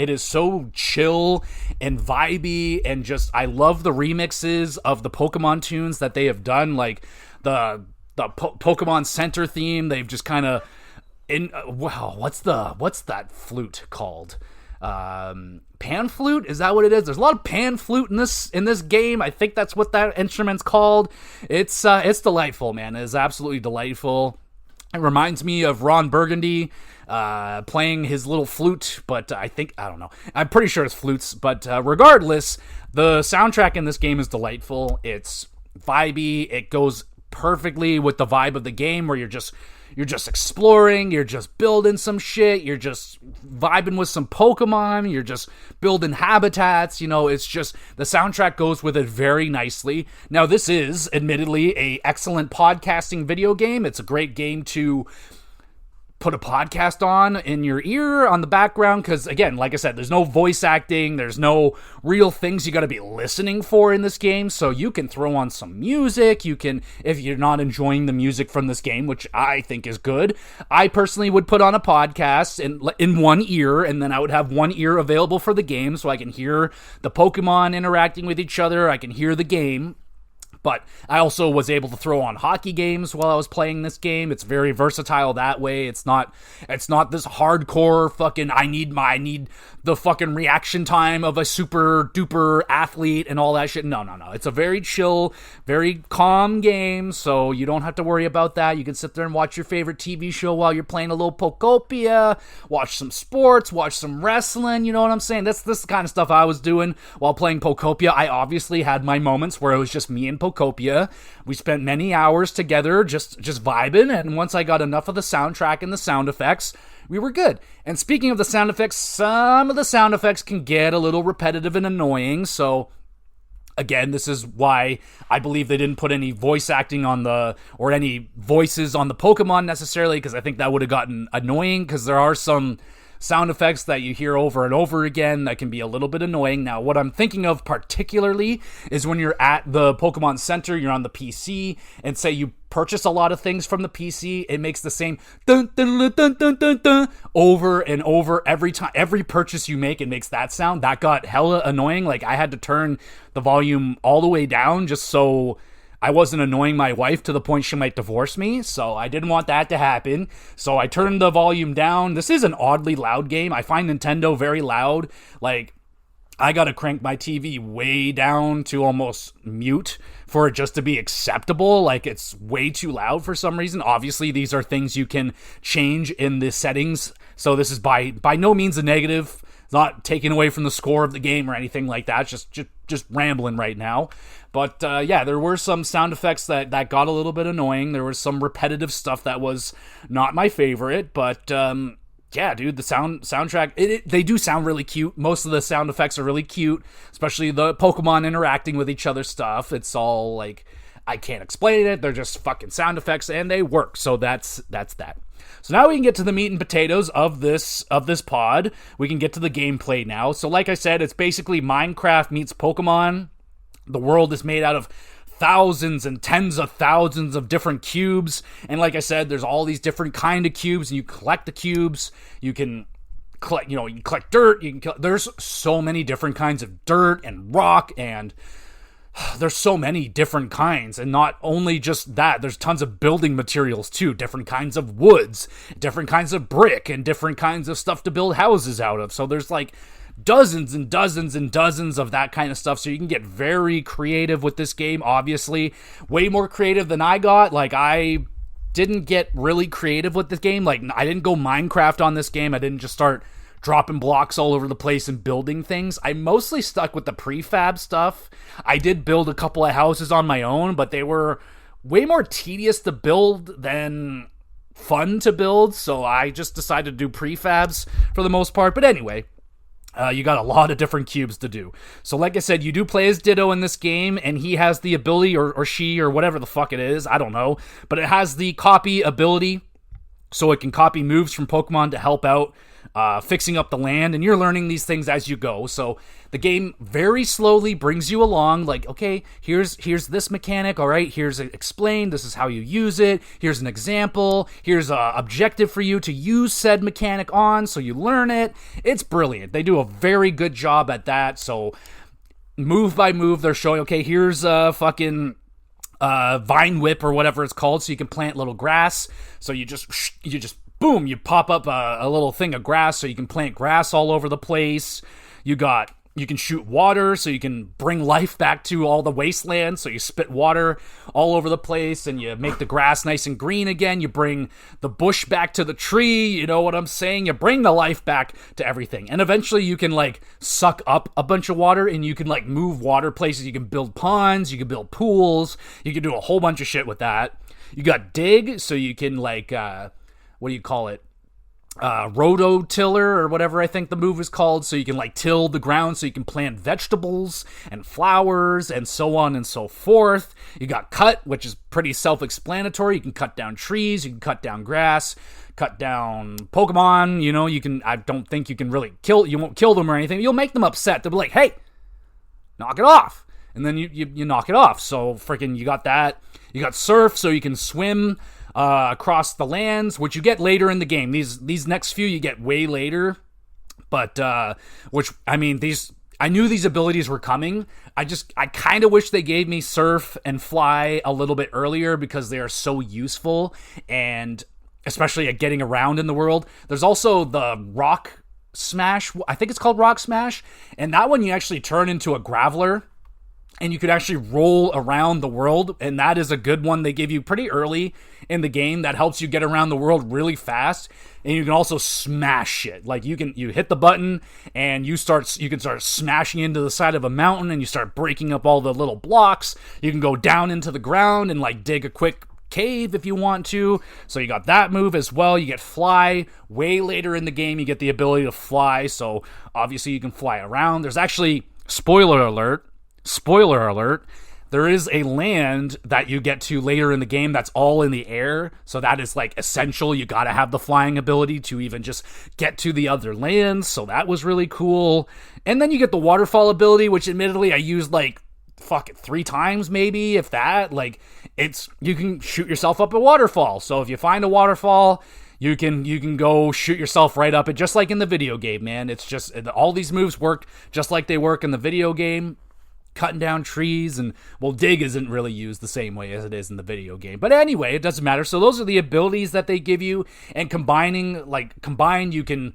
is so chill and vibey, and just, I love the remixes of the Pokemon tunes that they have done, like the Pokemon Center theme. They've just kind of wow, what's that flute called? Pan flute? Is that what it is? There's a lot of pan flute in this game. I think that's what that instrument's called. It's delightful, man. It is absolutely delightful. It reminds me of Ron Burgundy playing his little flute, but I don't know. I'm pretty sure it's flutes, but regardless, the soundtrack in this game is delightful. It's vibey. It goes perfectly with the vibe of the game, where you're just exploring, you're just building some shit, you're just vibing with some Pokemon, you're just building habitats, it's just, the soundtrack goes with it very nicely. Now, this is admittedly a excellent podcasting video game. It's a great game to put a podcast on in your ear on the background, because again, like I said, there's no voice acting, there's no real things you got to be listening for in this game, so you can throw on some music. You can, if you're not enjoying the music from this game, which I think is good, I personally would put on a podcast in one ear, and then I would have one ear available for the game, so I can hear the Pokemon interacting with each other, I can hear the game. But I also was able to throw on hockey games while I was playing this game. It's very versatile that way. It's not this hardcore fucking I need the fucking reaction time of a super duper athlete and all that shit. No. It's a very chill, very calm game, so you don't have to worry about that. You can sit there and watch your favorite TV show while you're playing a little Pokopia, watch some sports, watch some wrestling, you know what I'm saying? That's the kind of stuff I was doing while playing Pokopia. I obviously had my moments where it was just me and Pokopia. We spent many hours together just vibing, and once I got enough of the soundtrack and the sound effects, we were good. And speaking of the sound effects, some of the sound effects can get a little repetitive and annoying, so again, this is why I believe they didn't put any voice acting or any voices on the Pokemon necessarily, because I think that would have gotten annoying, because there are some sound effects that you hear over and over again that can be a little bit annoying. Now, what I'm thinking of particularly is when you're at the Pokemon Center, you're on the PC, and say you purchase a lot of things from the PC, it makes the same dun dun dun dun dun dun dun over and over every time. Every purchase you make, it makes that sound. That got hella annoying. Like, I had to turn the volume all the way down just so I wasn't annoying my wife to the point she might divorce me, so I didn't want that to happen. So I turned the volume down. This is an oddly loud game. I find Nintendo very loud. Like, I gotta crank my TV way down to almost mute for it just to be acceptable. Like, it's way too loud for some reason. Obviously, these are things you can change in the settings, so this is by no means a negative. It's not taking away from the score of the game or anything like that. It's just rambling right now. But yeah, there were some sound effects that got a little bit annoying. There was some repetitive stuff that was not my favorite. But yeah, dude, the soundtrack, they do sound really cute. Most of the sound effects are really cute, especially the Pokemon interacting with each other stuff. It's all like, I can't explain it. They're just fucking sound effects, and they work. So that's that. So now we can get to the meat and potatoes of this pod. We can get to the gameplay now. So like I said, it's basically Minecraft meets Pokemon. The world is made out of thousands and tens of thousands of different cubes. And like I said, there's all these different kind of cubes, and you collect the cubes. You can collect, you can collect dirt. There's so many different kinds of dirt and rock, and there's so many different kinds. And not only just that, there's tons of building materials too. Different kinds of woods, different kinds of brick, and different kinds of stuff to build houses out of. So there's like dozens and dozens and dozens of that kind of stuff, so you can get very creative with this game. Obviously, way more creative than I got. Like, I didn't get really creative with this game. Like, I didn't go Minecraft on this game. I didn't just start dropping blocks all over the place and building things. I mostly stuck with the prefab stuff. I did build a couple of houses on my own, but they were way more tedious to build than fun to build, so I just decided to do prefabs for the most part. But anyway, you got a lot of different cubes to do. So like I said, you do play as Ditto in this game, and he has the ability, or she, or whatever the fuck it is, I don't know, but it has the copy ability, so it can copy moves from Pokemon to help out fixing up the land, and you're learning these things as you go. So the game very slowly brings you along, like, okay, here's this mechanic, all right, here's explained, this is how you use it, here's an example, here's a objective for you to use said mechanic on, so you learn it. It's brilliant. They do a very good job at that. So move by move, they're showing, okay, here's a fucking vine whip or whatever it's called, so you can plant little grass. So you just boom, you pop up a little thing of grass, so you can plant grass all over the place. You can shoot water, so you can bring life back to all the wasteland, so you spit water all over the place, and you make the grass nice and green again. You bring the bush back to the tree, you know what I'm saying? You bring the life back to everything. And eventually you can, like, suck up a bunch of water, and you can, like, move water places. You can build ponds, you can build pools, you can do a whole bunch of shit with that. You got dig, so you can, like, what do you call it? Rototiller or whatever I think the move is called, so you can like till the ground, so you can plant vegetables and flowers and so on and so forth. You got cut, which is pretty self-explanatory. You can cut down trees, you can cut down grass, cut down Pokemon, I don't think you can really you won't kill them or anything. You'll make them upset. They'll be like, hey, knock it off. And then you knock it off. So freaking, you got that. You got surf, so you can swim across the lands, which you get later in the game. These next few you get way later, but which, I mean, these I knew these abilities were coming. I kind of wish they gave me surf and fly a little bit earlier because they are so useful, and especially at getting around in the world. There's also the rock smash. I think it's called rock smash. And that one you actually turn into a graveler and you could actually roll around the world. And that is a good one they give you pretty early in the game that helps you get around the world really fast. And you can also smash shit. Like you hit the button and you can start smashing into the side of a mountain and you start breaking up all the little blocks. You can go down into the ground and like dig a quick cave if you want to. So you got that move as well. You get fly way later in the game. You get the ability to fly. So obviously you can fly around. There's actually, spoiler alert, there is a land that you get to later in the game that's all in the air. So that is like essential. You got to have the flying ability to even just get to the other lands. So that was really cool. And then you get the waterfall ability, which admittedly I used like 3 times maybe, if that. Like you can shoot yourself up a waterfall. So if you find a waterfall, you can go shoot yourself right up it, just like in the video game, man. It's just all these moves work just like they work in the video game. Cutting down trees and, well, dig isn't really used the same way as it is in the video game. But anyway, it doesn't matter. So those are the abilities that they give you, and combined, you can,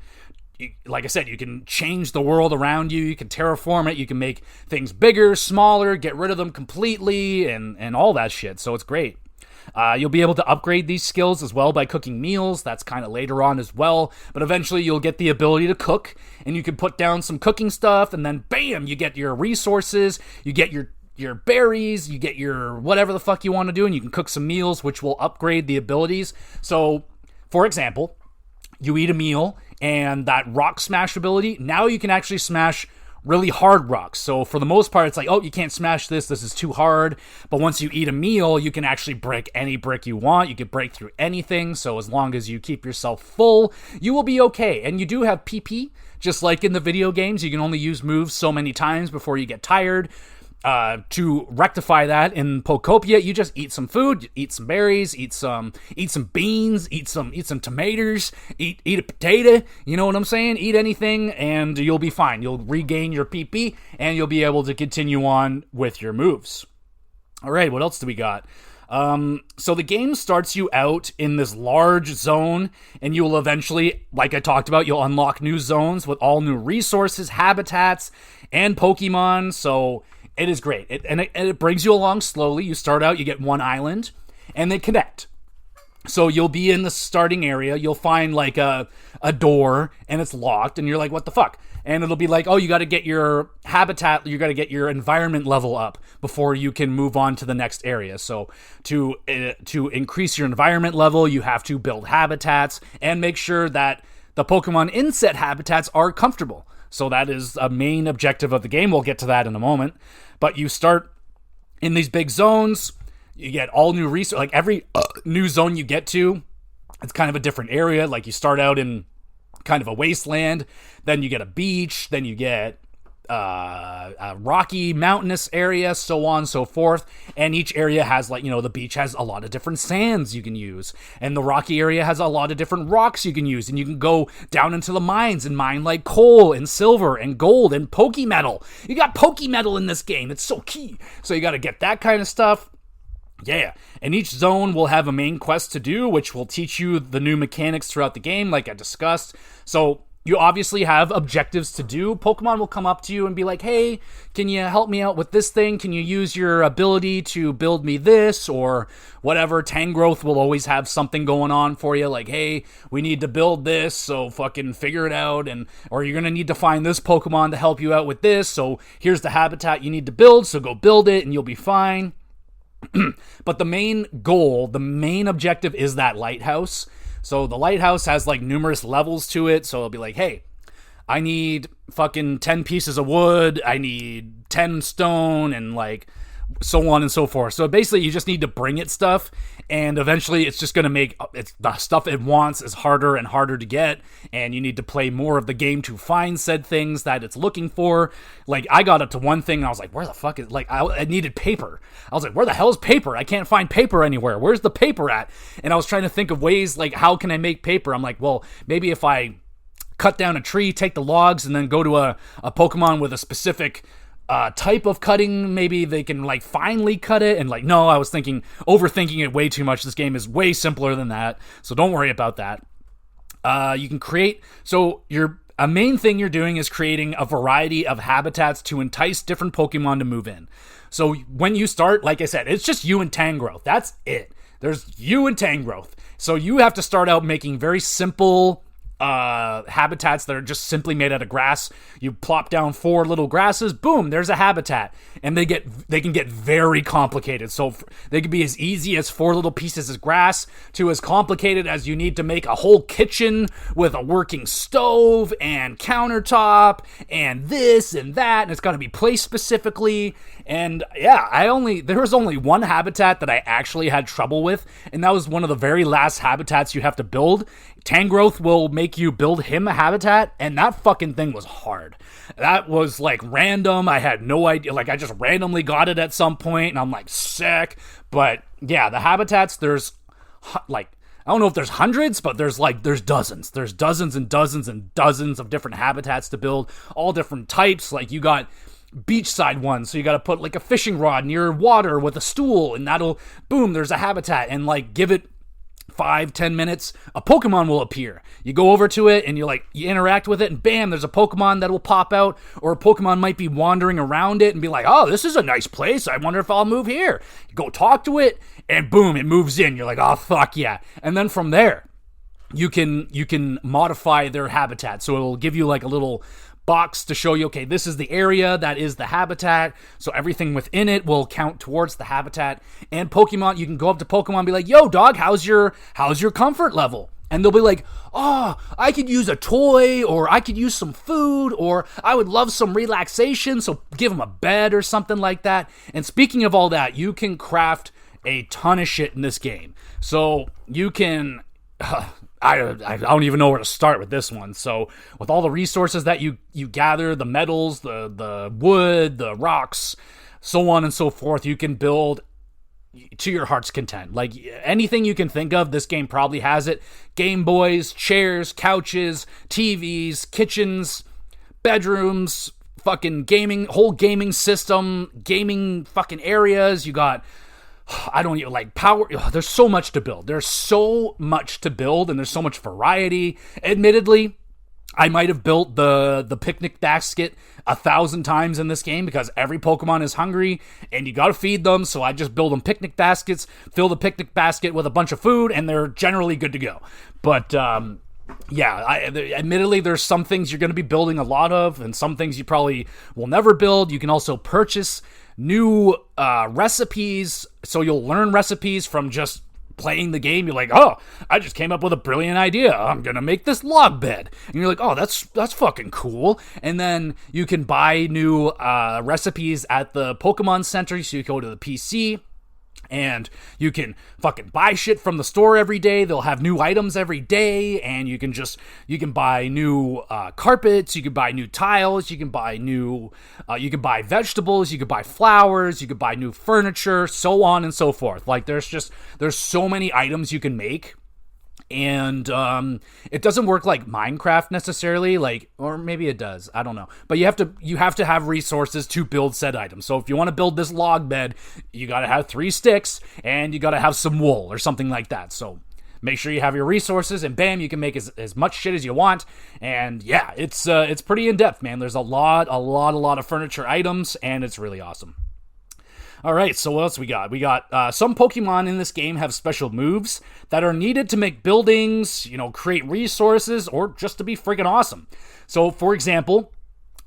like I said, you can change the world around you. You can terraform it. You can make things bigger, smaller, get rid of them completely, and all that shit. So it's great. You'll be able to upgrade these skills as well by cooking meals. That's kind of later on as well. But eventually you'll get the ability to cook, and you can put down some cooking stuff, and then bam, you get your resources, you get your berries, you get your whatever the fuck you want to do, and you can cook some meals, which will upgrade the abilities. So, for example, you eat a meal, and that rock smash ability, now you can actually smash really hard rocks. So for the most part, it's like, oh, you can't smash this is too hard. But once you eat a meal, you can actually break any brick you want. You can break through anything. So as long as you keep yourself full, you will be okay. And you do have PP, just like in the video games. You can only use moves so many times before you get tired. To rectify that, in Pokopia, you just eat some food, eat some berries, eat some beans, eat some tomatoes, eat a potato, you know what I'm saying? Eat anything and you'll be fine. You'll regain your PP and you'll be able to continue on with your moves. All right, what else do we got? So the game starts you out in this large zone, and you will eventually, like I talked about, you'll unlock new zones with all new resources, habitats, and Pokemon. So it is great. It brings you along slowly. You start out, you get one island, and they connect. So you'll be in the starting area, you'll find like a door, and it's locked, and you're like, what the fuck? And it'll be like, oh, you got to get your habitat, you got to get your environment level up before you can move on to the next area. So to increase your environment level, you have to build habitats and make sure that the Pokemon in said habitats are comfortable. So that is a main objective of the game. We'll get to that in a moment. But you start in these big zones. You get all new resources. Like every new zone you get to, it's kind of a different area. Like you start out in kind of a wasteland. Then you get a beach. Then you get a rocky, mountainous area, so on and so forth. And each area has, like, the beach has a lot of different sands you can use. And the rocky area has a lot of different rocks you can use. And you can go down into the mines and mine like coal and silver and gold and Pokemetal. You got Pokemetal in this game. It's so key. So you got to get that kind of stuff. Yeah, and each zone will have a main quest to do, which will teach you the new mechanics throughout the game, like I discussed. So you obviously have objectives to do. Pokemon will come up to you and be like, hey, can you help me out with this thing? Can you use your ability to build me this? Or whatever. Tangrowth will always have something going on for you, like, hey, we need to build this, so fucking figure it out. Or you're going to need to find this Pokemon to help you out with this, so here's the habitat you need to build, so go build it and you'll be fine. But the main goal, the main objective is that lighthouse. So the lighthouse has like numerous levels to it. So it'll be like, hey, I need fucking 10 pieces of wood. I need 10 stone and like so on and so forth. So basically you just need to bring it stuff, and eventually it's just going to make the stuff it wants is harder and harder to get, and you need to play more of the game to find said things that it's looking for. Like I got up to one thing and I was like, where the fuck is, like, I needed paper. I was like, where the hell is paper? I can't find paper anywhere. Where's the paper at? And I was trying to think of ways, like, how can I make paper? I'm like, well, maybe if I cut down a tree, take the logs, and then go to a Pokemon with a specific type of cutting. Maybe they can like finely cut it, and like, no, I was overthinking it way too much. This game is way simpler than that, so don't worry about that. You can create, a main thing you're doing is creating a variety of habitats to entice different Pokemon to move in. So when you start, like I said, it's just you and Tangrowth. That's it. There's you and Tangrowth. So you have to start out making very simple habitats that are just simply made out of grass. You plop down 4 little grasses, boom, there's a habitat. And they can get very complicated. So they can be as easy as 4 little pieces of grass to as complicated as you need to make a whole kitchen with a working stove and countertop and this and that, and it's got to be placed specifically. And yeah, there was only one habitat that I actually had trouble with, and that was one of the very last habitats you have to build. Tangrowth will make you build him a habitat, and that fucking thing was hard. That was like random. I had no idea. Like, I just randomly got it at some point, and I'm like, sick. But yeah, the habitats, there's like, I don't know if there's hundreds, but there's dozens. There's dozens and dozens and dozens of different habitats to build, all different types. Like, you got beachside ones, so you got to put like a fishing rod near water with a stool, and that'll, boom, there's a habitat. And like, give it 5-10 minutes, a Pokemon will appear. You go over to it and you interact with it, and bam, there's a Pokemon that will pop out, or a Pokemon might be wandering around it and be like, oh, this is a nice place, I wonder if I'll move here. You go talk to it, and boom, it moves in. You're like, oh, fuck yeah. And then from there, you can modify their habitat. So it'll give you like a little box to show you, okay, this is the area that is the habitat, so everything within it will count towards the habitat. And Pokemon, you can go up to Pokemon and be like, yo, dog, how's your comfort level? And they'll be like, oh, I could use a toy, or I could use some food, or I would love some relaxation, so give them a bed or something like that. And speaking of all that, you can craft a ton of shit in this game. So you can I don't even know where to start with this one. So with all the resources that you gather, the metals, the wood, the rocks, so on and so forth, you can build to your heart's content. Like, anything you can think of, this game probably has it. Game Boys, chairs, couches, TVs, kitchens, bedrooms, fucking gaming, whole gaming system, gaming fucking areas. You got, I don't even like power. There's so much to build. There's so much to build, and there's so much variety. Admittedly, I might have built the picnic basket 1,000 times in this game, because every Pokemon is hungry and you gotta feed them. So I just build them picnic baskets, fill the picnic basket with a bunch of food, and they're generally good to go. But admittedly, there's some things you're going to be building a lot of, and some things you probably will never build. You can also purchase new recipes, so you'll learn recipes from just playing the game. You're like, oh, I just came up with a brilliant idea. I'm gonna make this log bed, and you're like, oh, that's fucking cool. And then you can buy new recipes at the Pokemon Center. So you go to the PC, and you can fucking buy shit from the store every day. They'll have new items every day, and you can buy new carpets, you can buy new tiles, you can buy vegetables, you can buy flowers, you can buy new furniture, so on and so forth. Like, there's so many items you can make. And it doesn't work like Minecraft necessarily, like, or maybe it does, I don't know. But you have to have resources to build said items. So if you want to build this log bed, you got to have 3 sticks, and you got to have some wool or something like that. So make sure you have your resources, and bam, you can make as much shit as you want. And yeah, it's pretty in depth, man. There's a lot of furniture items, and it's really awesome. All right, so what else we got? We got some Pokemon in this game have special moves that are needed to make buildings, create resources, or just to be freaking awesome. So, for example,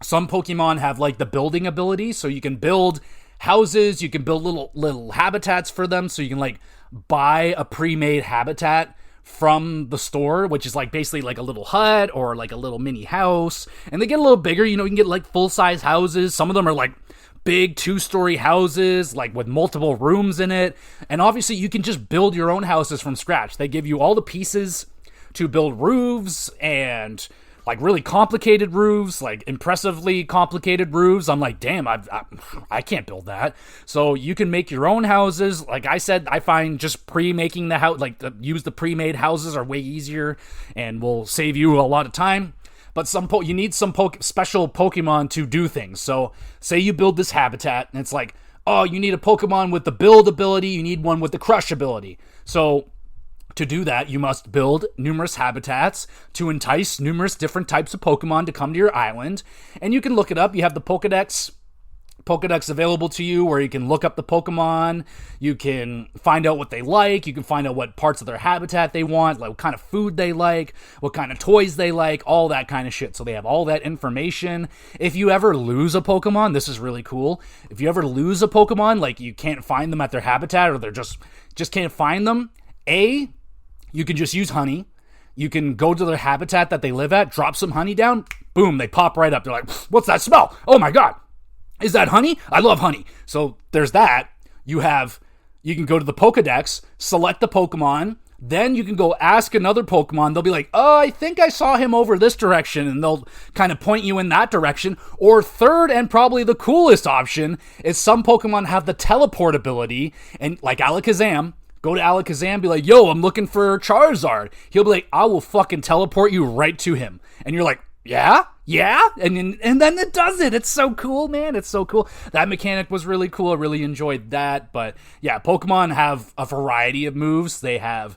some Pokemon have like the building ability, so you can build houses, you can build little habitats for them, so you can like buy a pre-made habitat from the store, which is like basically like a little hut or like a little mini house, and they get a little bigger. You can get like full-size houses. Some of them are like big 2-story houses, like with multiple rooms in it. And obviously you can just build your own houses from scratch. They give you all the pieces to build roofs, and like really complicated roofs, like impressively complicated roofs. I'm like, damn, I can't build that. So you can make your own houses. Like I said, I find just pre-making the house, use the pre-made houses are way easier and will save you a lot of time. but you need some special Pokemon to do things. So say you build this habitat and it's like, oh, you need a Pokemon with the build ability, you need one with the crush ability. So to do that, you must build numerous habitats to entice numerous different types of Pokemon to come to your island. And you can look it up. You have the Pokedex available to you where you can look up the Pokemon. You can find out what they like. You can find out what parts of their habitat they want, like what kind of food they like, what kind of toys they like, all that kind of shit. So they have all that information. If you ever lose a Pokemon, this is really cool. If you ever lose a Pokemon, like you can't find them at their habitat or they're just can't find them, you can just use honey. You can go to their habitat that they live at, drop some honey down, boom, they pop right up. They're like, what's that smell? Oh my God. Is that honey? I love honey. So there's that. You can go to the Pokedex, select the Pokemon, then you can go ask another Pokemon. They'll be like, oh, I think I saw him over this direction, and they'll kind of point you in that direction. Or third, and probably the coolest option, is some Pokemon have the teleport ability, and like Alakazam, go to Alakazam, be like, yo, I'm looking for Charizard. He'll be like, I will fucking teleport you right to him. And you're like, yeah? And then it does it. It's so cool, man. It's so cool. That mechanic was really cool. I really enjoyed that. But yeah, Pokemon have a variety of moves. They have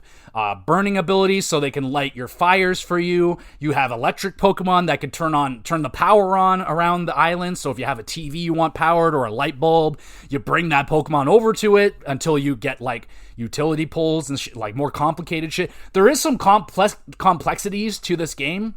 burning abilities, so they can light your fires for you. You have electric Pokemon that can turn the power on around the island. So if you have a TV you want powered or a light bulb, you bring that Pokemon over to it until you get like utility poles and like more complicated shit. There is some complexities to this game.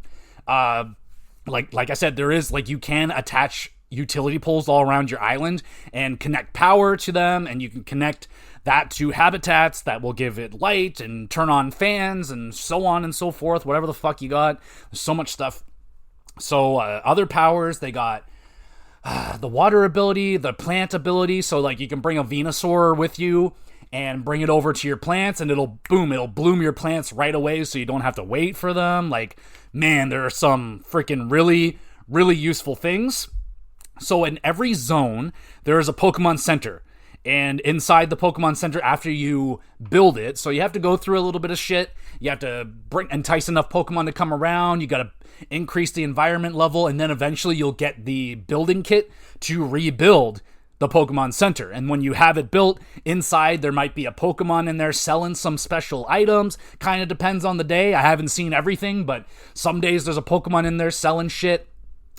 Like I said, there is like you can attach utility poles all around your island and connect power to them, and you can connect that to habitats that will give it light and turn on fans and so on and so forth, whatever the fuck you got. There's so much stuff. So other powers, they got the water ability, the plant ability, so like you can bring a Venusaur with you and bring it over to your plants, and it'll bloom your plants right away, so you don't have to wait for them. Like, man, there are some freaking really, really useful things. So in every zone, there is a Pokemon Center. And inside the Pokemon Center, after you build it, so you have to go through a little bit of shit. You have to entice enough Pokemon to come around. You got to increase the environment level, and then eventually you'll get the building kit to rebuild the Pokemon Center. And when you have it built, inside there might be a Pokemon in there selling some special items. Kind of depends on the day. I haven't seen everything, but some days there's a Pokemon in there selling shit.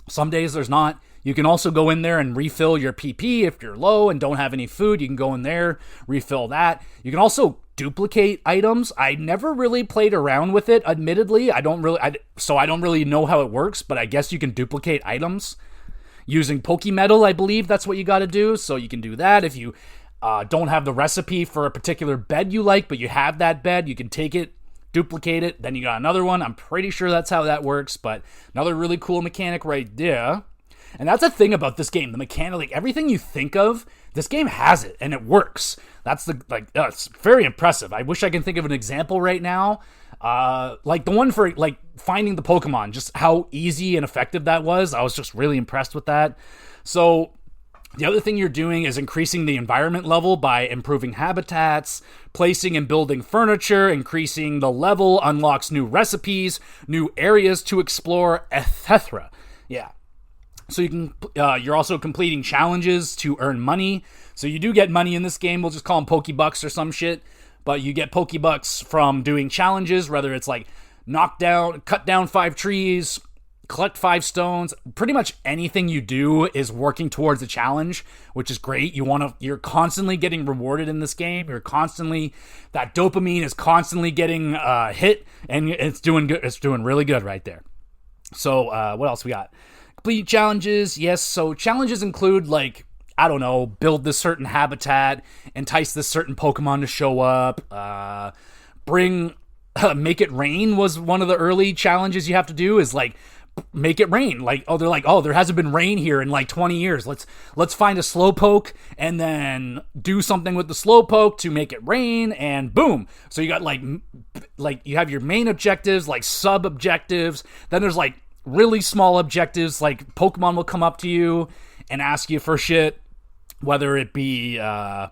Some days there's not. You can also go in there and refill your PP if you're low and don't have any food. You can go in there, refill that. You can also duplicate items. I never really played around with it, admittedly. I don't really know how it works, but I guess you can duplicate items using Pokemetal. I believe that's what you got to do. So you can do that. If you don't have the recipe for a particular bed you like, but you have that bed, you can take it, duplicate it, then you got another one. I'm pretty sure that's how that works, but another really cool mechanic right there. And that's the thing about this game, the mechanic, like everything you think of, this game has it, and it works. That's it's very impressive. I wish I can think of an example right now. Like the one for like finding the Pokemon, just how easy and effective that was. I was just really impressed with that. So the other thing you're doing is increasing the environment level by improving habitats, placing and building furniture, increasing the level, unlocks new recipes, new areas to explore, etc. Yeah. So you're also completing challenges to earn money. So you do get money in this game. We'll just call them Pokebucks or some shit. But you get Pokebucks from doing challenges, whether it's like cut down 5 trees, collect 5 stones. Pretty much anything you do is working towards a challenge, which is great. You're constantly getting rewarded in this game. That dopamine is constantly getting hit, and it's doing good. It's doing really good right there. So what else we got? Complete challenges, yes. So challenges include like, I don't know, build this certain habitat, entice this certain Pokemon to show up, make it rain was one of the early challenges you have to do, is like make it rain. Like, they're like, there hasn't been rain here in like 20 years. Let's find a Slowpoke and then do something with the Slowpoke to make it rain, and boom. So you got like you have your main objectives, like sub objectives. Then there's like really small objectives, like Pokemon will come up to you and ask you for shit, whether it be one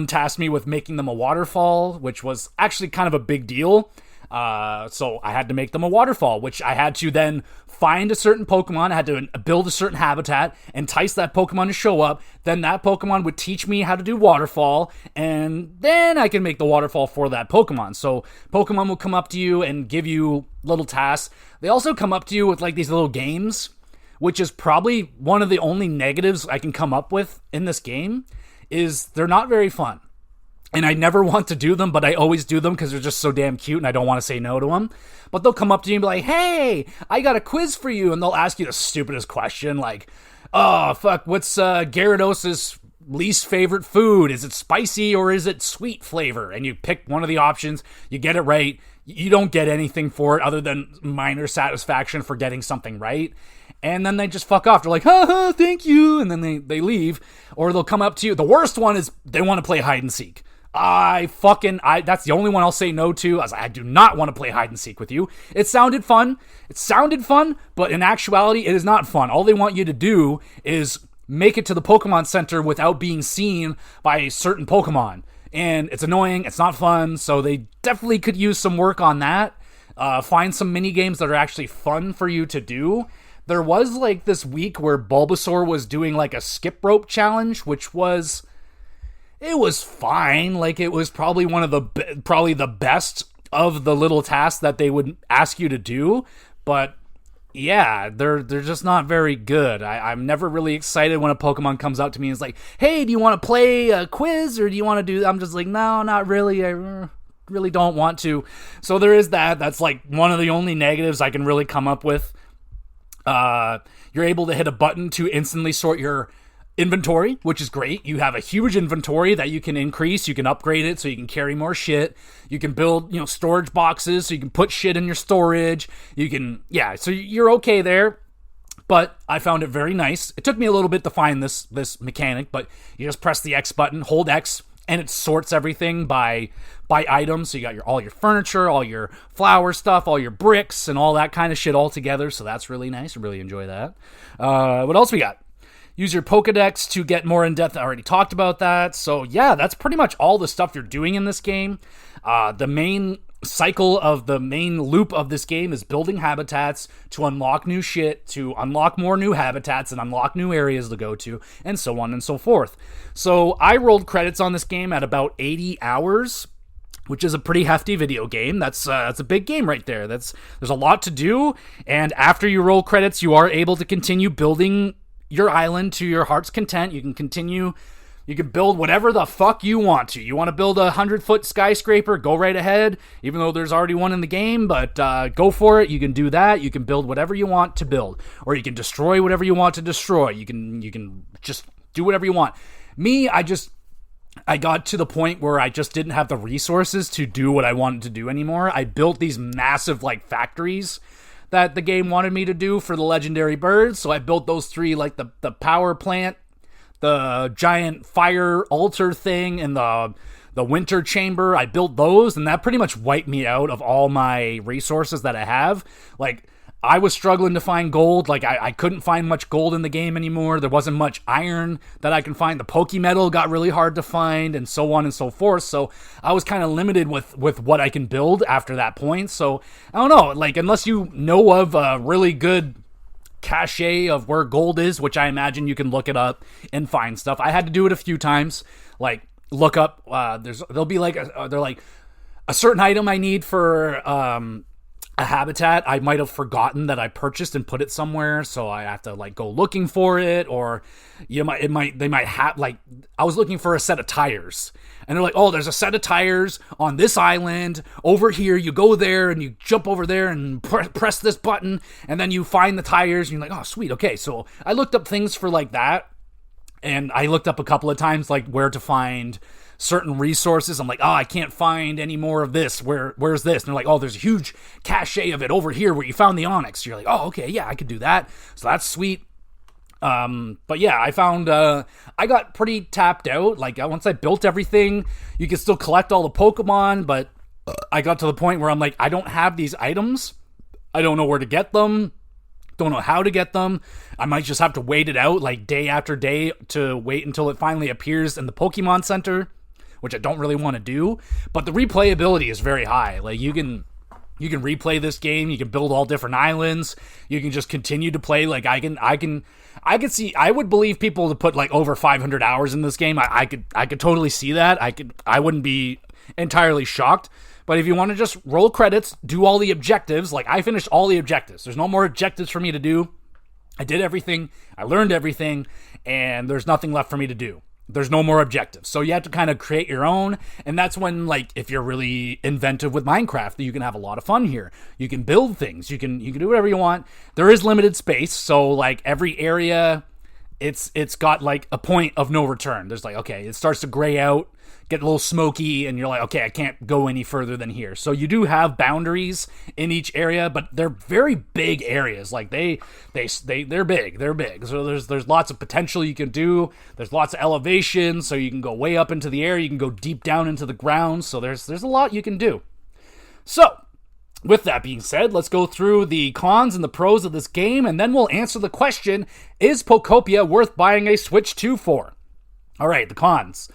tasked me with making them a waterfall, which was actually kind of a big deal. So I had to make them a waterfall, which I had to then find a certain Pokemon. I had to build a certain habitat, entice that Pokemon to show up. Then that Pokemon would teach me how to do waterfall, and then I can make the waterfall for that Pokemon. So Pokemon will come up to you and give you little tasks. They also come up to you with like these little games, which is probably one of the only negatives I can come up with in this game, is they're not very fun. And I never want to do them, but I always do them because they're just so damn cute and I don't want to say no to them. But they'll come up to you and be like, hey, I got a quiz for you. And they'll ask you the stupidest question like, oh, fuck, what's Gyarados' least favorite food? Is it spicy or is it sweet flavor? And you pick one of the options, you get it right. You don't get anything for it other than minor satisfaction for getting something right. And then they just fuck off. They're like, ha, thank you. And then they leave. Or they'll come up to you. The worst one is they want to play hide and seek. That's the only one I'll say no to. I do not want to play hide and seek with you. It sounded fun, but in actuality, it is not fun. All they want you to do is make it to the Pokemon Center without being seen by certain Pokemon. And it's annoying, it's not fun, so they definitely could use some work on that. Find some mini games that are actually fun for you to do. There was like this week where Bulbasaur was doing like a skip rope challenge, which was... It was fine. Like, it was probably one of probably the best of the little tasks that they would ask you to do. But yeah, they're just not very good. I'm never really excited when a Pokemon comes up to me and is like, hey, do you want to play a quiz or do you want to do... I'm just like, no, not really. I really don't want to. So there is that. That's like one of the only negatives I can really come up with. You're able to hit a button to instantly sort your inventory, which is great. You have a huge inventory that you can increase. You can upgrade it so you can carry more shit. You can build, storage boxes so you can put shit in your storage. So you're okay there. But I found it very nice. It took me a little bit to find this mechanic, but you just press the X button, hold X, and it sorts everything by items. So you got all your furniture, all your flower stuff, all your bricks, and all that kind of shit all together. So that's really nice. I really enjoy that. What else we got? Use your Pokedex to get more in-depth. I already talked about that. So yeah, that's pretty much all the stuff you're doing in this game. The main cycle of the main loop of this game is building habitats to unlock new shit, to unlock more new habitats and unlock new areas to go to, and so on and so forth. So I rolled credits on this game at about 80 hours, which is a pretty hefty video game. That's a big game right there. There's a lot to do, and after you roll credits, you are able to continue building your island to your heart's content. You can build whatever the fuck you want to. You want to build a 100-foot skyscraper, go right ahead, even though there's already one in the game, but go for it. You can do that. You can build whatever you want to build, or you can destroy whatever you want to destroy. You can just do whatever you want. Me, I got to the point where I just didn't have the resources to do what I wanted to do anymore. I built these massive factories that the game wanted me to do for the legendary birds. So I built those three, like the power plant, the giant fire altar thing, and the winter chamber. I built those, and that pretty much wiped me out of all my resources that I have. Like, I was struggling to find gold. Like, I couldn't find much gold in the game anymore. There wasn't much iron that I can find. The Pokemetal got really hard to find, and so on and so forth. So I was kind of limited with what I can build after that point. So, I don't know. Like, unless you know of a really good cache of where gold is, which I imagine you can look it up and find stuff. I had to do it a few times. Like, look up, there'll be like, they're like, a certain item I need for, a habitat I might have forgotten that I purchased and put it somewhere, so I have to go looking for it. Or they might have, I was looking for a set of tires, and they're like, oh, there's a set of tires on this island over here. You go there and you jump over there and press this button, and then you find the tires, and you're like, oh, sweet, okay. So I looked up things for that, and I looked up a couple of times where to find certain resources. I'm like, oh, I can't find any more of this. Where's this? And they're like, oh, there's a huge cache of it over here where you found the onyx. You're like, oh, okay, yeah, I could do that. So that's sweet. But yeah, I found, I got pretty tapped out. Once I built everything, you can still collect all the Pokemon, but I got to the point where I'm like, I don't have these items. I don't know where to get them. Don't know how to get them. I might just have to wait it out day after day to wait until it finally appears in the Pokemon Center, which I don't really want to do. But the replayability is very high. You can You can replay this game. You can build all different islands. You can just continue to play. Like I could see. I would believe people to put like over 500 hours in this game. I could totally see that. I wouldn't be entirely shocked. But if you want to just roll credits, do all the objectives. Like I finished all the objectives. There's no more objectives for me to do. I did everything. I learned everything, and there's nothing left for me to do. There's no more objectives. So you have to kind of create your own. And that's when, like, if you're really inventive with Minecraft, you can have a lot of fun here. You can build things. You can do whatever you want. There is limited space. So, like, every area, it's got, like, a point of no return. There's, like, okay, it starts to gray out, get a little smoky, and you're like, okay, I can't go any further than here. So you do have boundaries in each area, but they're very big areas. Like they're big. They're big. So there's lots of potential you can do. There's lots of elevation, so you can go way up into the air. You can go deep down into the ground. So there's a lot you can do. So with that being said, let's go through the cons and the pros of this game, and then we'll answer the question, is Pokopia worth buying a Switch 2 for? All right, the cons.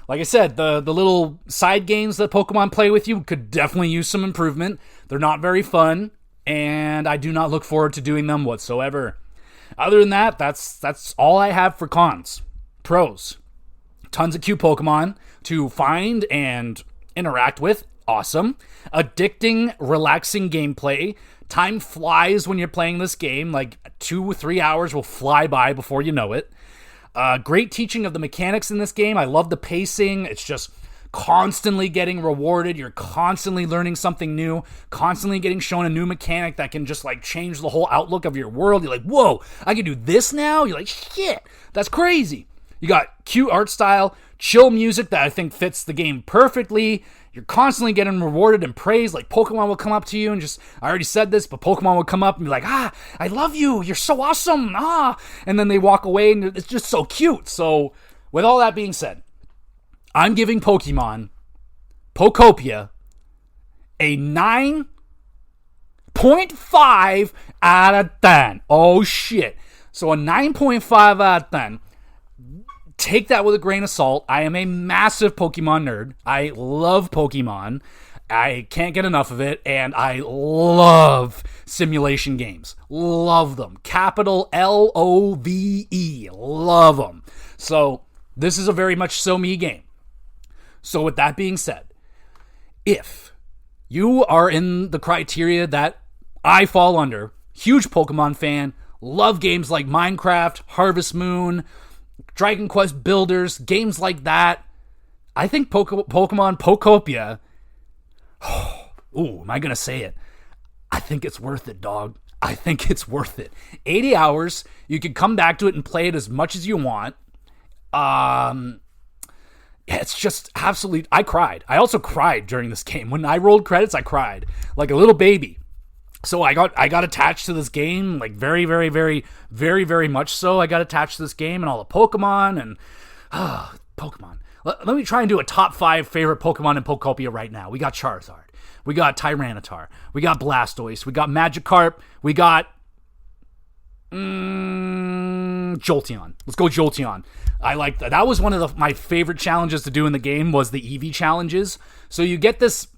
Like I said, the little side games that Pokemon play with you could definitely use some improvement. They're not very fun, and I do not look forward to doing them whatsoever. Other than that, that's all I have for cons. Pros. Tons of cute Pokemon to find and interact with. Awesome. Addicting, relaxing gameplay. Time flies when you're playing this game. Like 2 or 3 hours will fly by before you know it. Great teaching of the mechanics in this game. I love the pacing. It's just constantly getting rewarded. You're constantly learning something new, constantly getting shown a new mechanic that can just like change the whole outlook of your world. You're like, whoa, I can do this now? You're like, shit, that's crazy. You got cute art style, chill music that I think fits the game perfectly. You're constantly getting rewarded and praised. Like Pokemon will come up to you and just, I already said this, but Pokemon will come up and be like, I love you. You're so awesome. And then they walk away and it's just so cute. So with all that being said, I'm giving Pokopia a 9.5 out of 10. Oh shit. So a 9.5 out of 10. Take that with a grain of salt. I am a massive Pokemon nerd. I love Pokemon. I can't get enough of it, and I love simulation games. Love them. Capital Love. Love them. So this is a very much so me game. So with that being said, if you are in the criteria that I fall under, huge Pokemon fan, love games like Minecraft, Harvest Moon, Dragon Quest Builders, games like that, I think Pokemon Pokopia, am I going to say it? I think it's worth it, dog. I think it's worth it. 80 hours, you can come back to it and play it as much as you want. It's just absolutely, I cried. I also cried during this game. When I rolled credits, I cried like a little baby. So I got attached to this game, like very, very, very, very, very much so. I got attached to this game and all the Pokemon and Pokemon. Let me try and do a top 5 favorite Pokemon in Pokopia right now. We got Charizard. We got Tyranitar. We got Blastoise. We got Magikarp. We got Jolteon. Let's go Jolteon. I like that. That was one of my favorite challenges to do in the game was the EV challenges. So you get this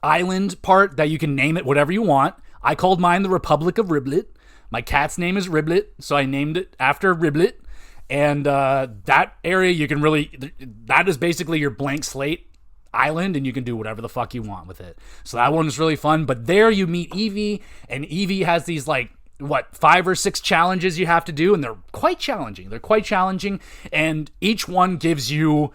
island part that you can name it whatever you want. I called mine the Republic of Riblet. My cat's name is Riblet, so I named it after Riblet. And that area you can really, that is basically your blank slate island, and you can do whatever the fuck you want with it. So that one was really fun. But there you meet Eevee, and Eevee has these 5 or 6 challenges you have to do, and they're quite challenging. And each one gives you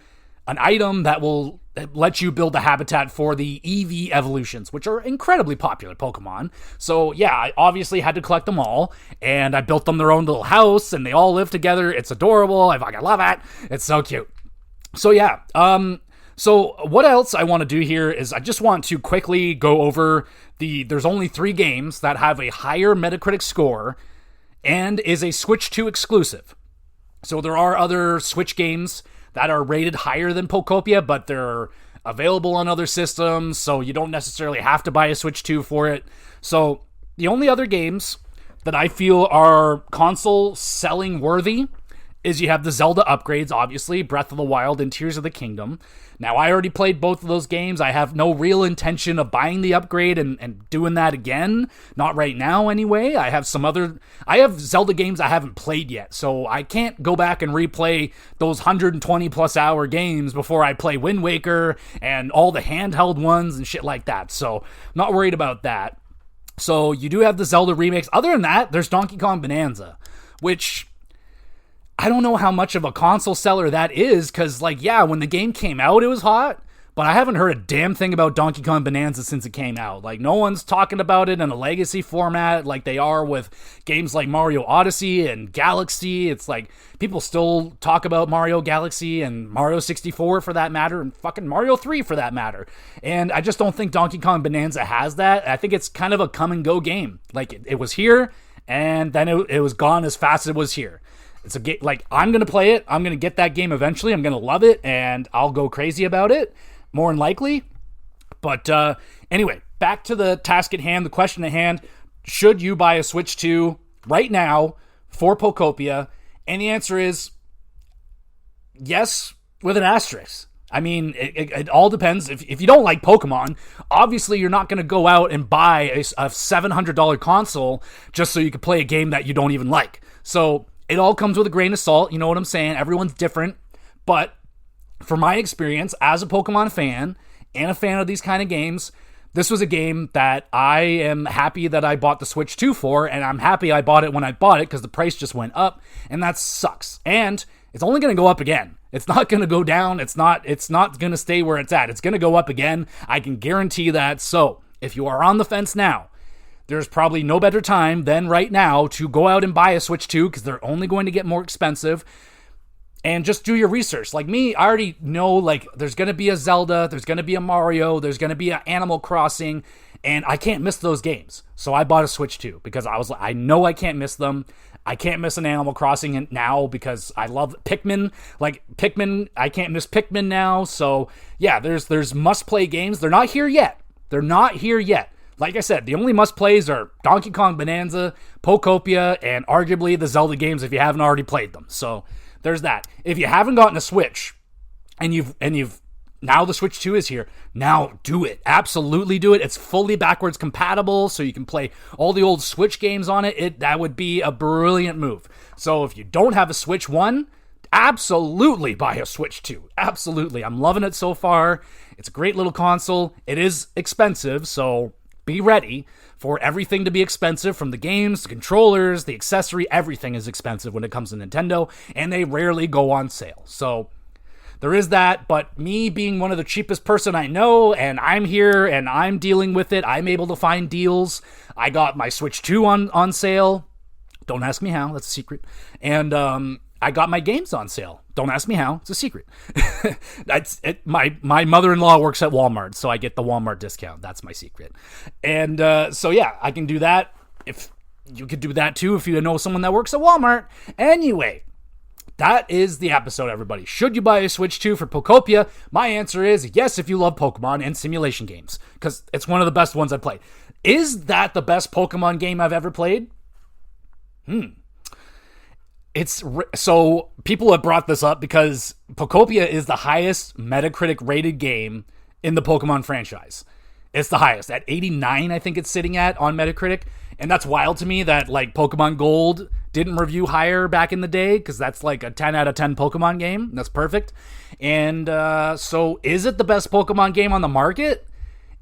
an item that will let you build a habitat for the Eevee evolutions, which are incredibly popular Pokemon. So yeah, I obviously had to collect them all, and I built them their own little house, and they all live together. It's adorable. I fucking love it. It's so cute. So yeah, so what else I want to do here is I just want to quickly go over there's only 3 games that have a higher Metacritic score and is a Switch 2 exclusive. So there are other Switch games that are rated higher than Pokopia, but they're available on other systems, so you don't necessarily have to buy a Switch 2 for it. So the only other games that I feel are console selling worthy is you have the Zelda upgrades, obviously, Breath of the Wild and Tears of the Kingdom. Now, I already played both of those games. I have no real intention of buying the upgrade and doing that again. Not right now, anyway. I have Zelda games I haven't played yet, so I can't go back and replay those 120-plus hour games before I play Wind Waker and all the handheld ones and shit like that. So, I'm not worried about that. So, you do have the Zelda remakes. Other than that, there's Donkey Kong Bonanza, which I don't know how much of a console seller that is, because, when the game came out, it was hot, but I haven't heard a damn thing about Donkey Kong Bonanza since it came out. No one's talking about it in a legacy format like they are with games like Mario Odyssey and Galaxy. It's people still talk about Mario Galaxy and Mario 64 for that matter, and fucking Mario 3 for that matter. And I just don't think Donkey Kong Bonanza has that. I think it's kind of a come and go game. It was here, and then it was gone as fast as it was here. It's a game, I'm going to play it. I'm going to get that game eventually. I'm going to love it, and I'll go crazy about it, more than likely. But anyway, back to the task at hand, the question at hand. Should you buy a Switch 2 right now for Pokopia? And the answer is yes, with an asterisk. I mean, it all depends. If you don't like Pokemon, obviously you're not going to go out and buy a $700 console just so you can play a game that you don't even like. So it all comes with a grain of salt, you know what I'm saying? Everyone's different, but from my experience as a Pokemon fan and a fan of these kind of games, this was a game that I am happy that I bought the Switch 2 for, and I'm happy I bought it when I bought it because the price just went up, and that sucks. And it's only going to go up again. It's not going to go down. It's not going to stay where it's at. It's going to go up again. I can guarantee that. So if you are on the fence now, there's probably no better time than right now to go out and buy a Switch 2 because they're only going to get more expensive. And just do your research. Like me, I already know there's going to be a Zelda, there's going to be a Mario, there's going to be an Animal Crossing, and I can't miss those games. So I bought a Switch 2 because I know I can't miss them. I can't miss an Animal Crossing now because I love Pikmin. Pikmin, I can't miss Pikmin now. So yeah, there's must-play games. They're not here yet. Like I said, the only must-plays are Donkey Kong Bonanza, Pokopia, and arguably the Zelda games if you haven't already played them. So there's that. If you haven't gotten a Switch, and you've now the Switch 2 is here, now do it. Absolutely do it. It's fully backwards compatible, so you can play all the old Switch games on it. That would be a brilliant move. So if you don't have a Switch 1, absolutely buy a Switch 2. Absolutely. I'm loving it so far. It's a great little console. It is expensive, so be ready for everything to be expensive, from the games, the controllers, the accessory. Everything is expensive when it comes to Nintendo, and they rarely go on sale. So there is that, but me being one of the cheapest person I know, and I'm here and I'm dealing with it, I'm able to find deals. I got my Switch 2 on sale. Don't ask me how, that's a secret. And I got my games on sale. Don't ask me how, it's a secret. My mother-in-law works at Walmart, so I get the Walmart discount. That's my secret. And so yeah, I can do that. If you could do that too if you know someone that works at Walmart. Anyway, that is the episode, everybody. Should you buy a Switch 2 for Pokopia? My answer is yes if you love Pokemon and simulation games, because it's one of the best ones I've played. Is that the best Pokemon game I've ever played? So people have brought this up because Pokopia is the highest Metacritic rated game in the Pokemon franchise. It's the highest at 89, I think it's sitting at on Metacritic. And that's wild to me that Pokemon Gold didn't review higher back in the day, because that's a 10 out of 10 Pokemon game. That's perfect. And so is it the best Pokemon game on the market?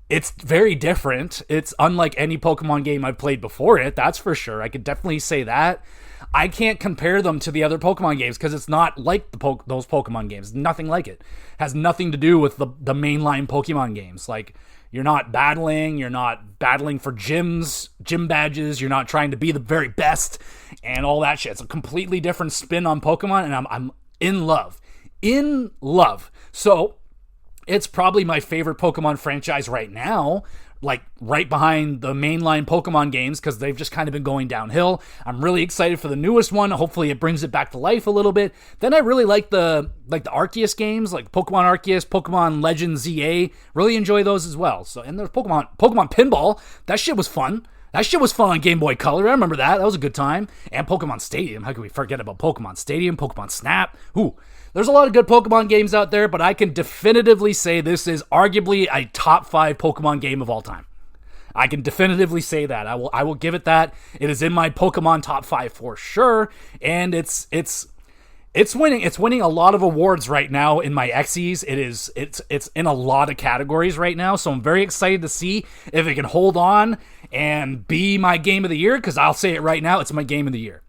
It's very different. It's unlike any Pokemon game I've played before it, that's for sure. I could definitely say that. I can't compare them to the other Pokemon games because it's not like those Pokemon games. Nothing like it. Has nothing to do with the mainline Pokemon games. You're not battling for gym badges, you're not trying to be the very best and all that shit. It's a completely different spin on Pokemon, and I'm in love. In love. So it's probably my favorite Pokemon franchise right now, right behind the mainline Pokemon games, because they've just kind of been going downhill. I'm really excited for the newest one. Hopefully it brings it back to life a little bit. Then I really like the Arceus games, like Pokemon Arceus, Pokemon Legends ZA. Really enjoy those as well. So, and there's Pokemon Pinball. That shit was fun. That shit was fun on Game Boy Color. I remember that. That was a good time. And Pokemon Stadium. How can we forget about Pokemon Stadium, Pokemon Snap? Ooh, there's a lot of good Pokemon games out there, but I can definitively say this is arguably a top 5 Pokemon game of all time. I can definitively say that. I will give it that. It is in my Pokemon top 5 for sure, and it's winning. It's winning a lot of awards right now in my Xyz. It's in a lot of categories right now, so I'm very excited to see if it can hold on and be my game of the year, because I'll say it right now, it's my game of the year.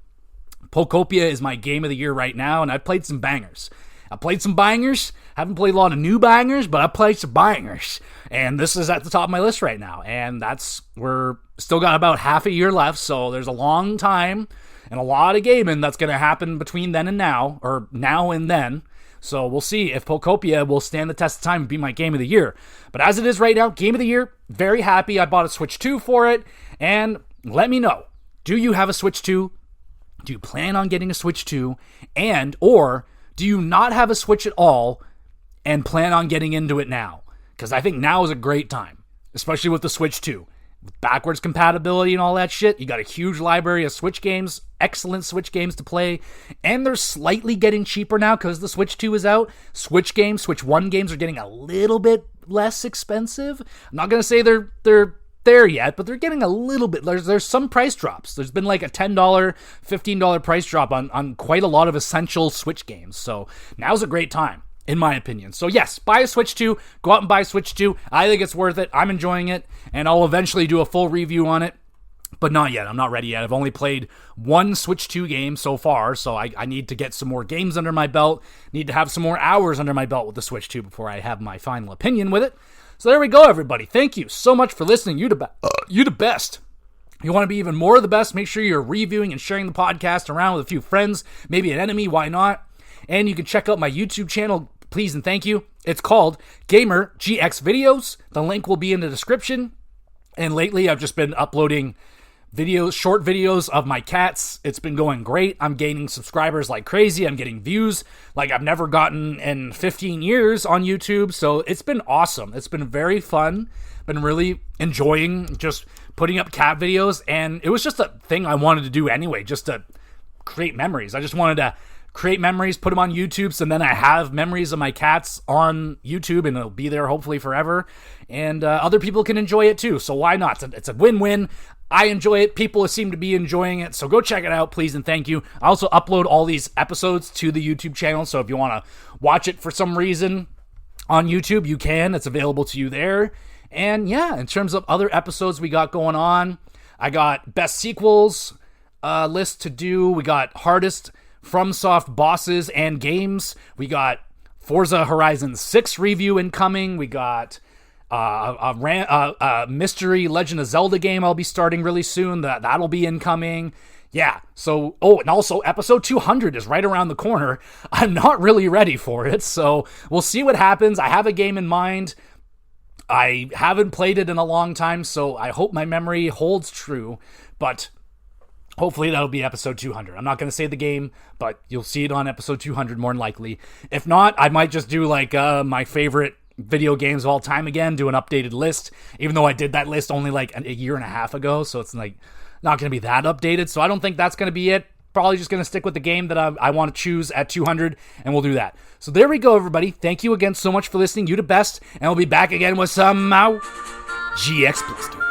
Pokopia is my game of the year right now, and I've played some bangers. Haven't played a lot of new bangers, but I played some bangers. And this is at the top of my list right now. And we're still got about half a year left, so there's a long time and a lot of gaming that's going to happen between then and now, or now and then. So we'll see if Pokopia will stand the test of time and be my game of the year. But as it is right now, game of the year, very happy. I bought a Switch 2 for it. And let me know, do you have a Switch 2? Do you plan on getting a Switch 2? Or do you not have a Switch at all and plan on getting into it now? Because I think now is a great time, especially with the Switch 2. With backwards compatibility and all that shit, you got a huge library of Switch games, excellent Switch games to play, and they're slightly getting cheaper now because the Switch 2 is out. Switch 1 games are getting a little bit less expensive. I'm not going to say they're there yet, but they're getting a little bit. There's some price drops. There's been like a $10, $15 price drop on quite a lot of essential Switch games. So now's a great time, in my opinion. So yes, buy a Switch 2. Go out and buy a Switch 2. I think it's worth it. I'm enjoying it, and I'll eventually do a full review on it. But not yet. I'm not ready yet. I've only played one Switch 2 game so far, so I need to get some more games under my belt. Need to have some more hours under my belt with the Switch 2 before I have my final opinion with it. So there we go, everybody. Thank you so much for listening. You the best. You want to be even more of the best, make sure you're reviewing and sharing the podcast around with a few friends, maybe an enemy, why not? And you can check out my YouTube channel, please and thank you. It's called GxGamerCast Videos. The link will be in the description. And lately, I've just been uploading short videos of my cats. It's been going great. I'm gaining subscribers like crazy. I'm getting views like I've never gotten in 15 years on YouTube. So it's been awesome. It's been very fun. Been really enjoying just putting up cat videos. And it was just a thing I wanted to do anyway, just to create memories. I just wanted to create memories, put them on YouTube, so then I have memories of my cats on YouTube, and it'll be there hopefully forever, and other people can enjoy it too, so why not? It's a win-win. I enjoy it, people seem to be enjoying it, so go check it out, please and thank you. I also upload all these episodes to the YouTube channel, so if you want to watch it for some reason on YouTube, you can. It's available to you there. And yeah, in terms of other episodes we got going on, I got best sequels list to do. We got hardest FromSoft bosses and games. We got Forza Horizon 6 review incoming. We got a mystery Legend of Zelda game I'll be starting really soon. That'll be incoming. Yeah, so, and also episode 200 is right around the corner. I'm not really ready for it, so we'll see what happens. I have a game in mind. I haven't played it in a long time, so I hope my memory holds true, but hopefully that'll be episode 200. I'm not going to say the game, but you'll see it on episode 200 more than likely. If not, I might just do like my favorite video games of all time again, do an updated list, even though I did that list only like a year and a half ago, so it's like not going to be that updated, so I don't think that's going to be it. Probably just going to stick with the game that I want to choose at 200, and we'll do that. So there we go, everybody. Thank you again so much for listening. You the best, and we'll be back again with some GX Blister.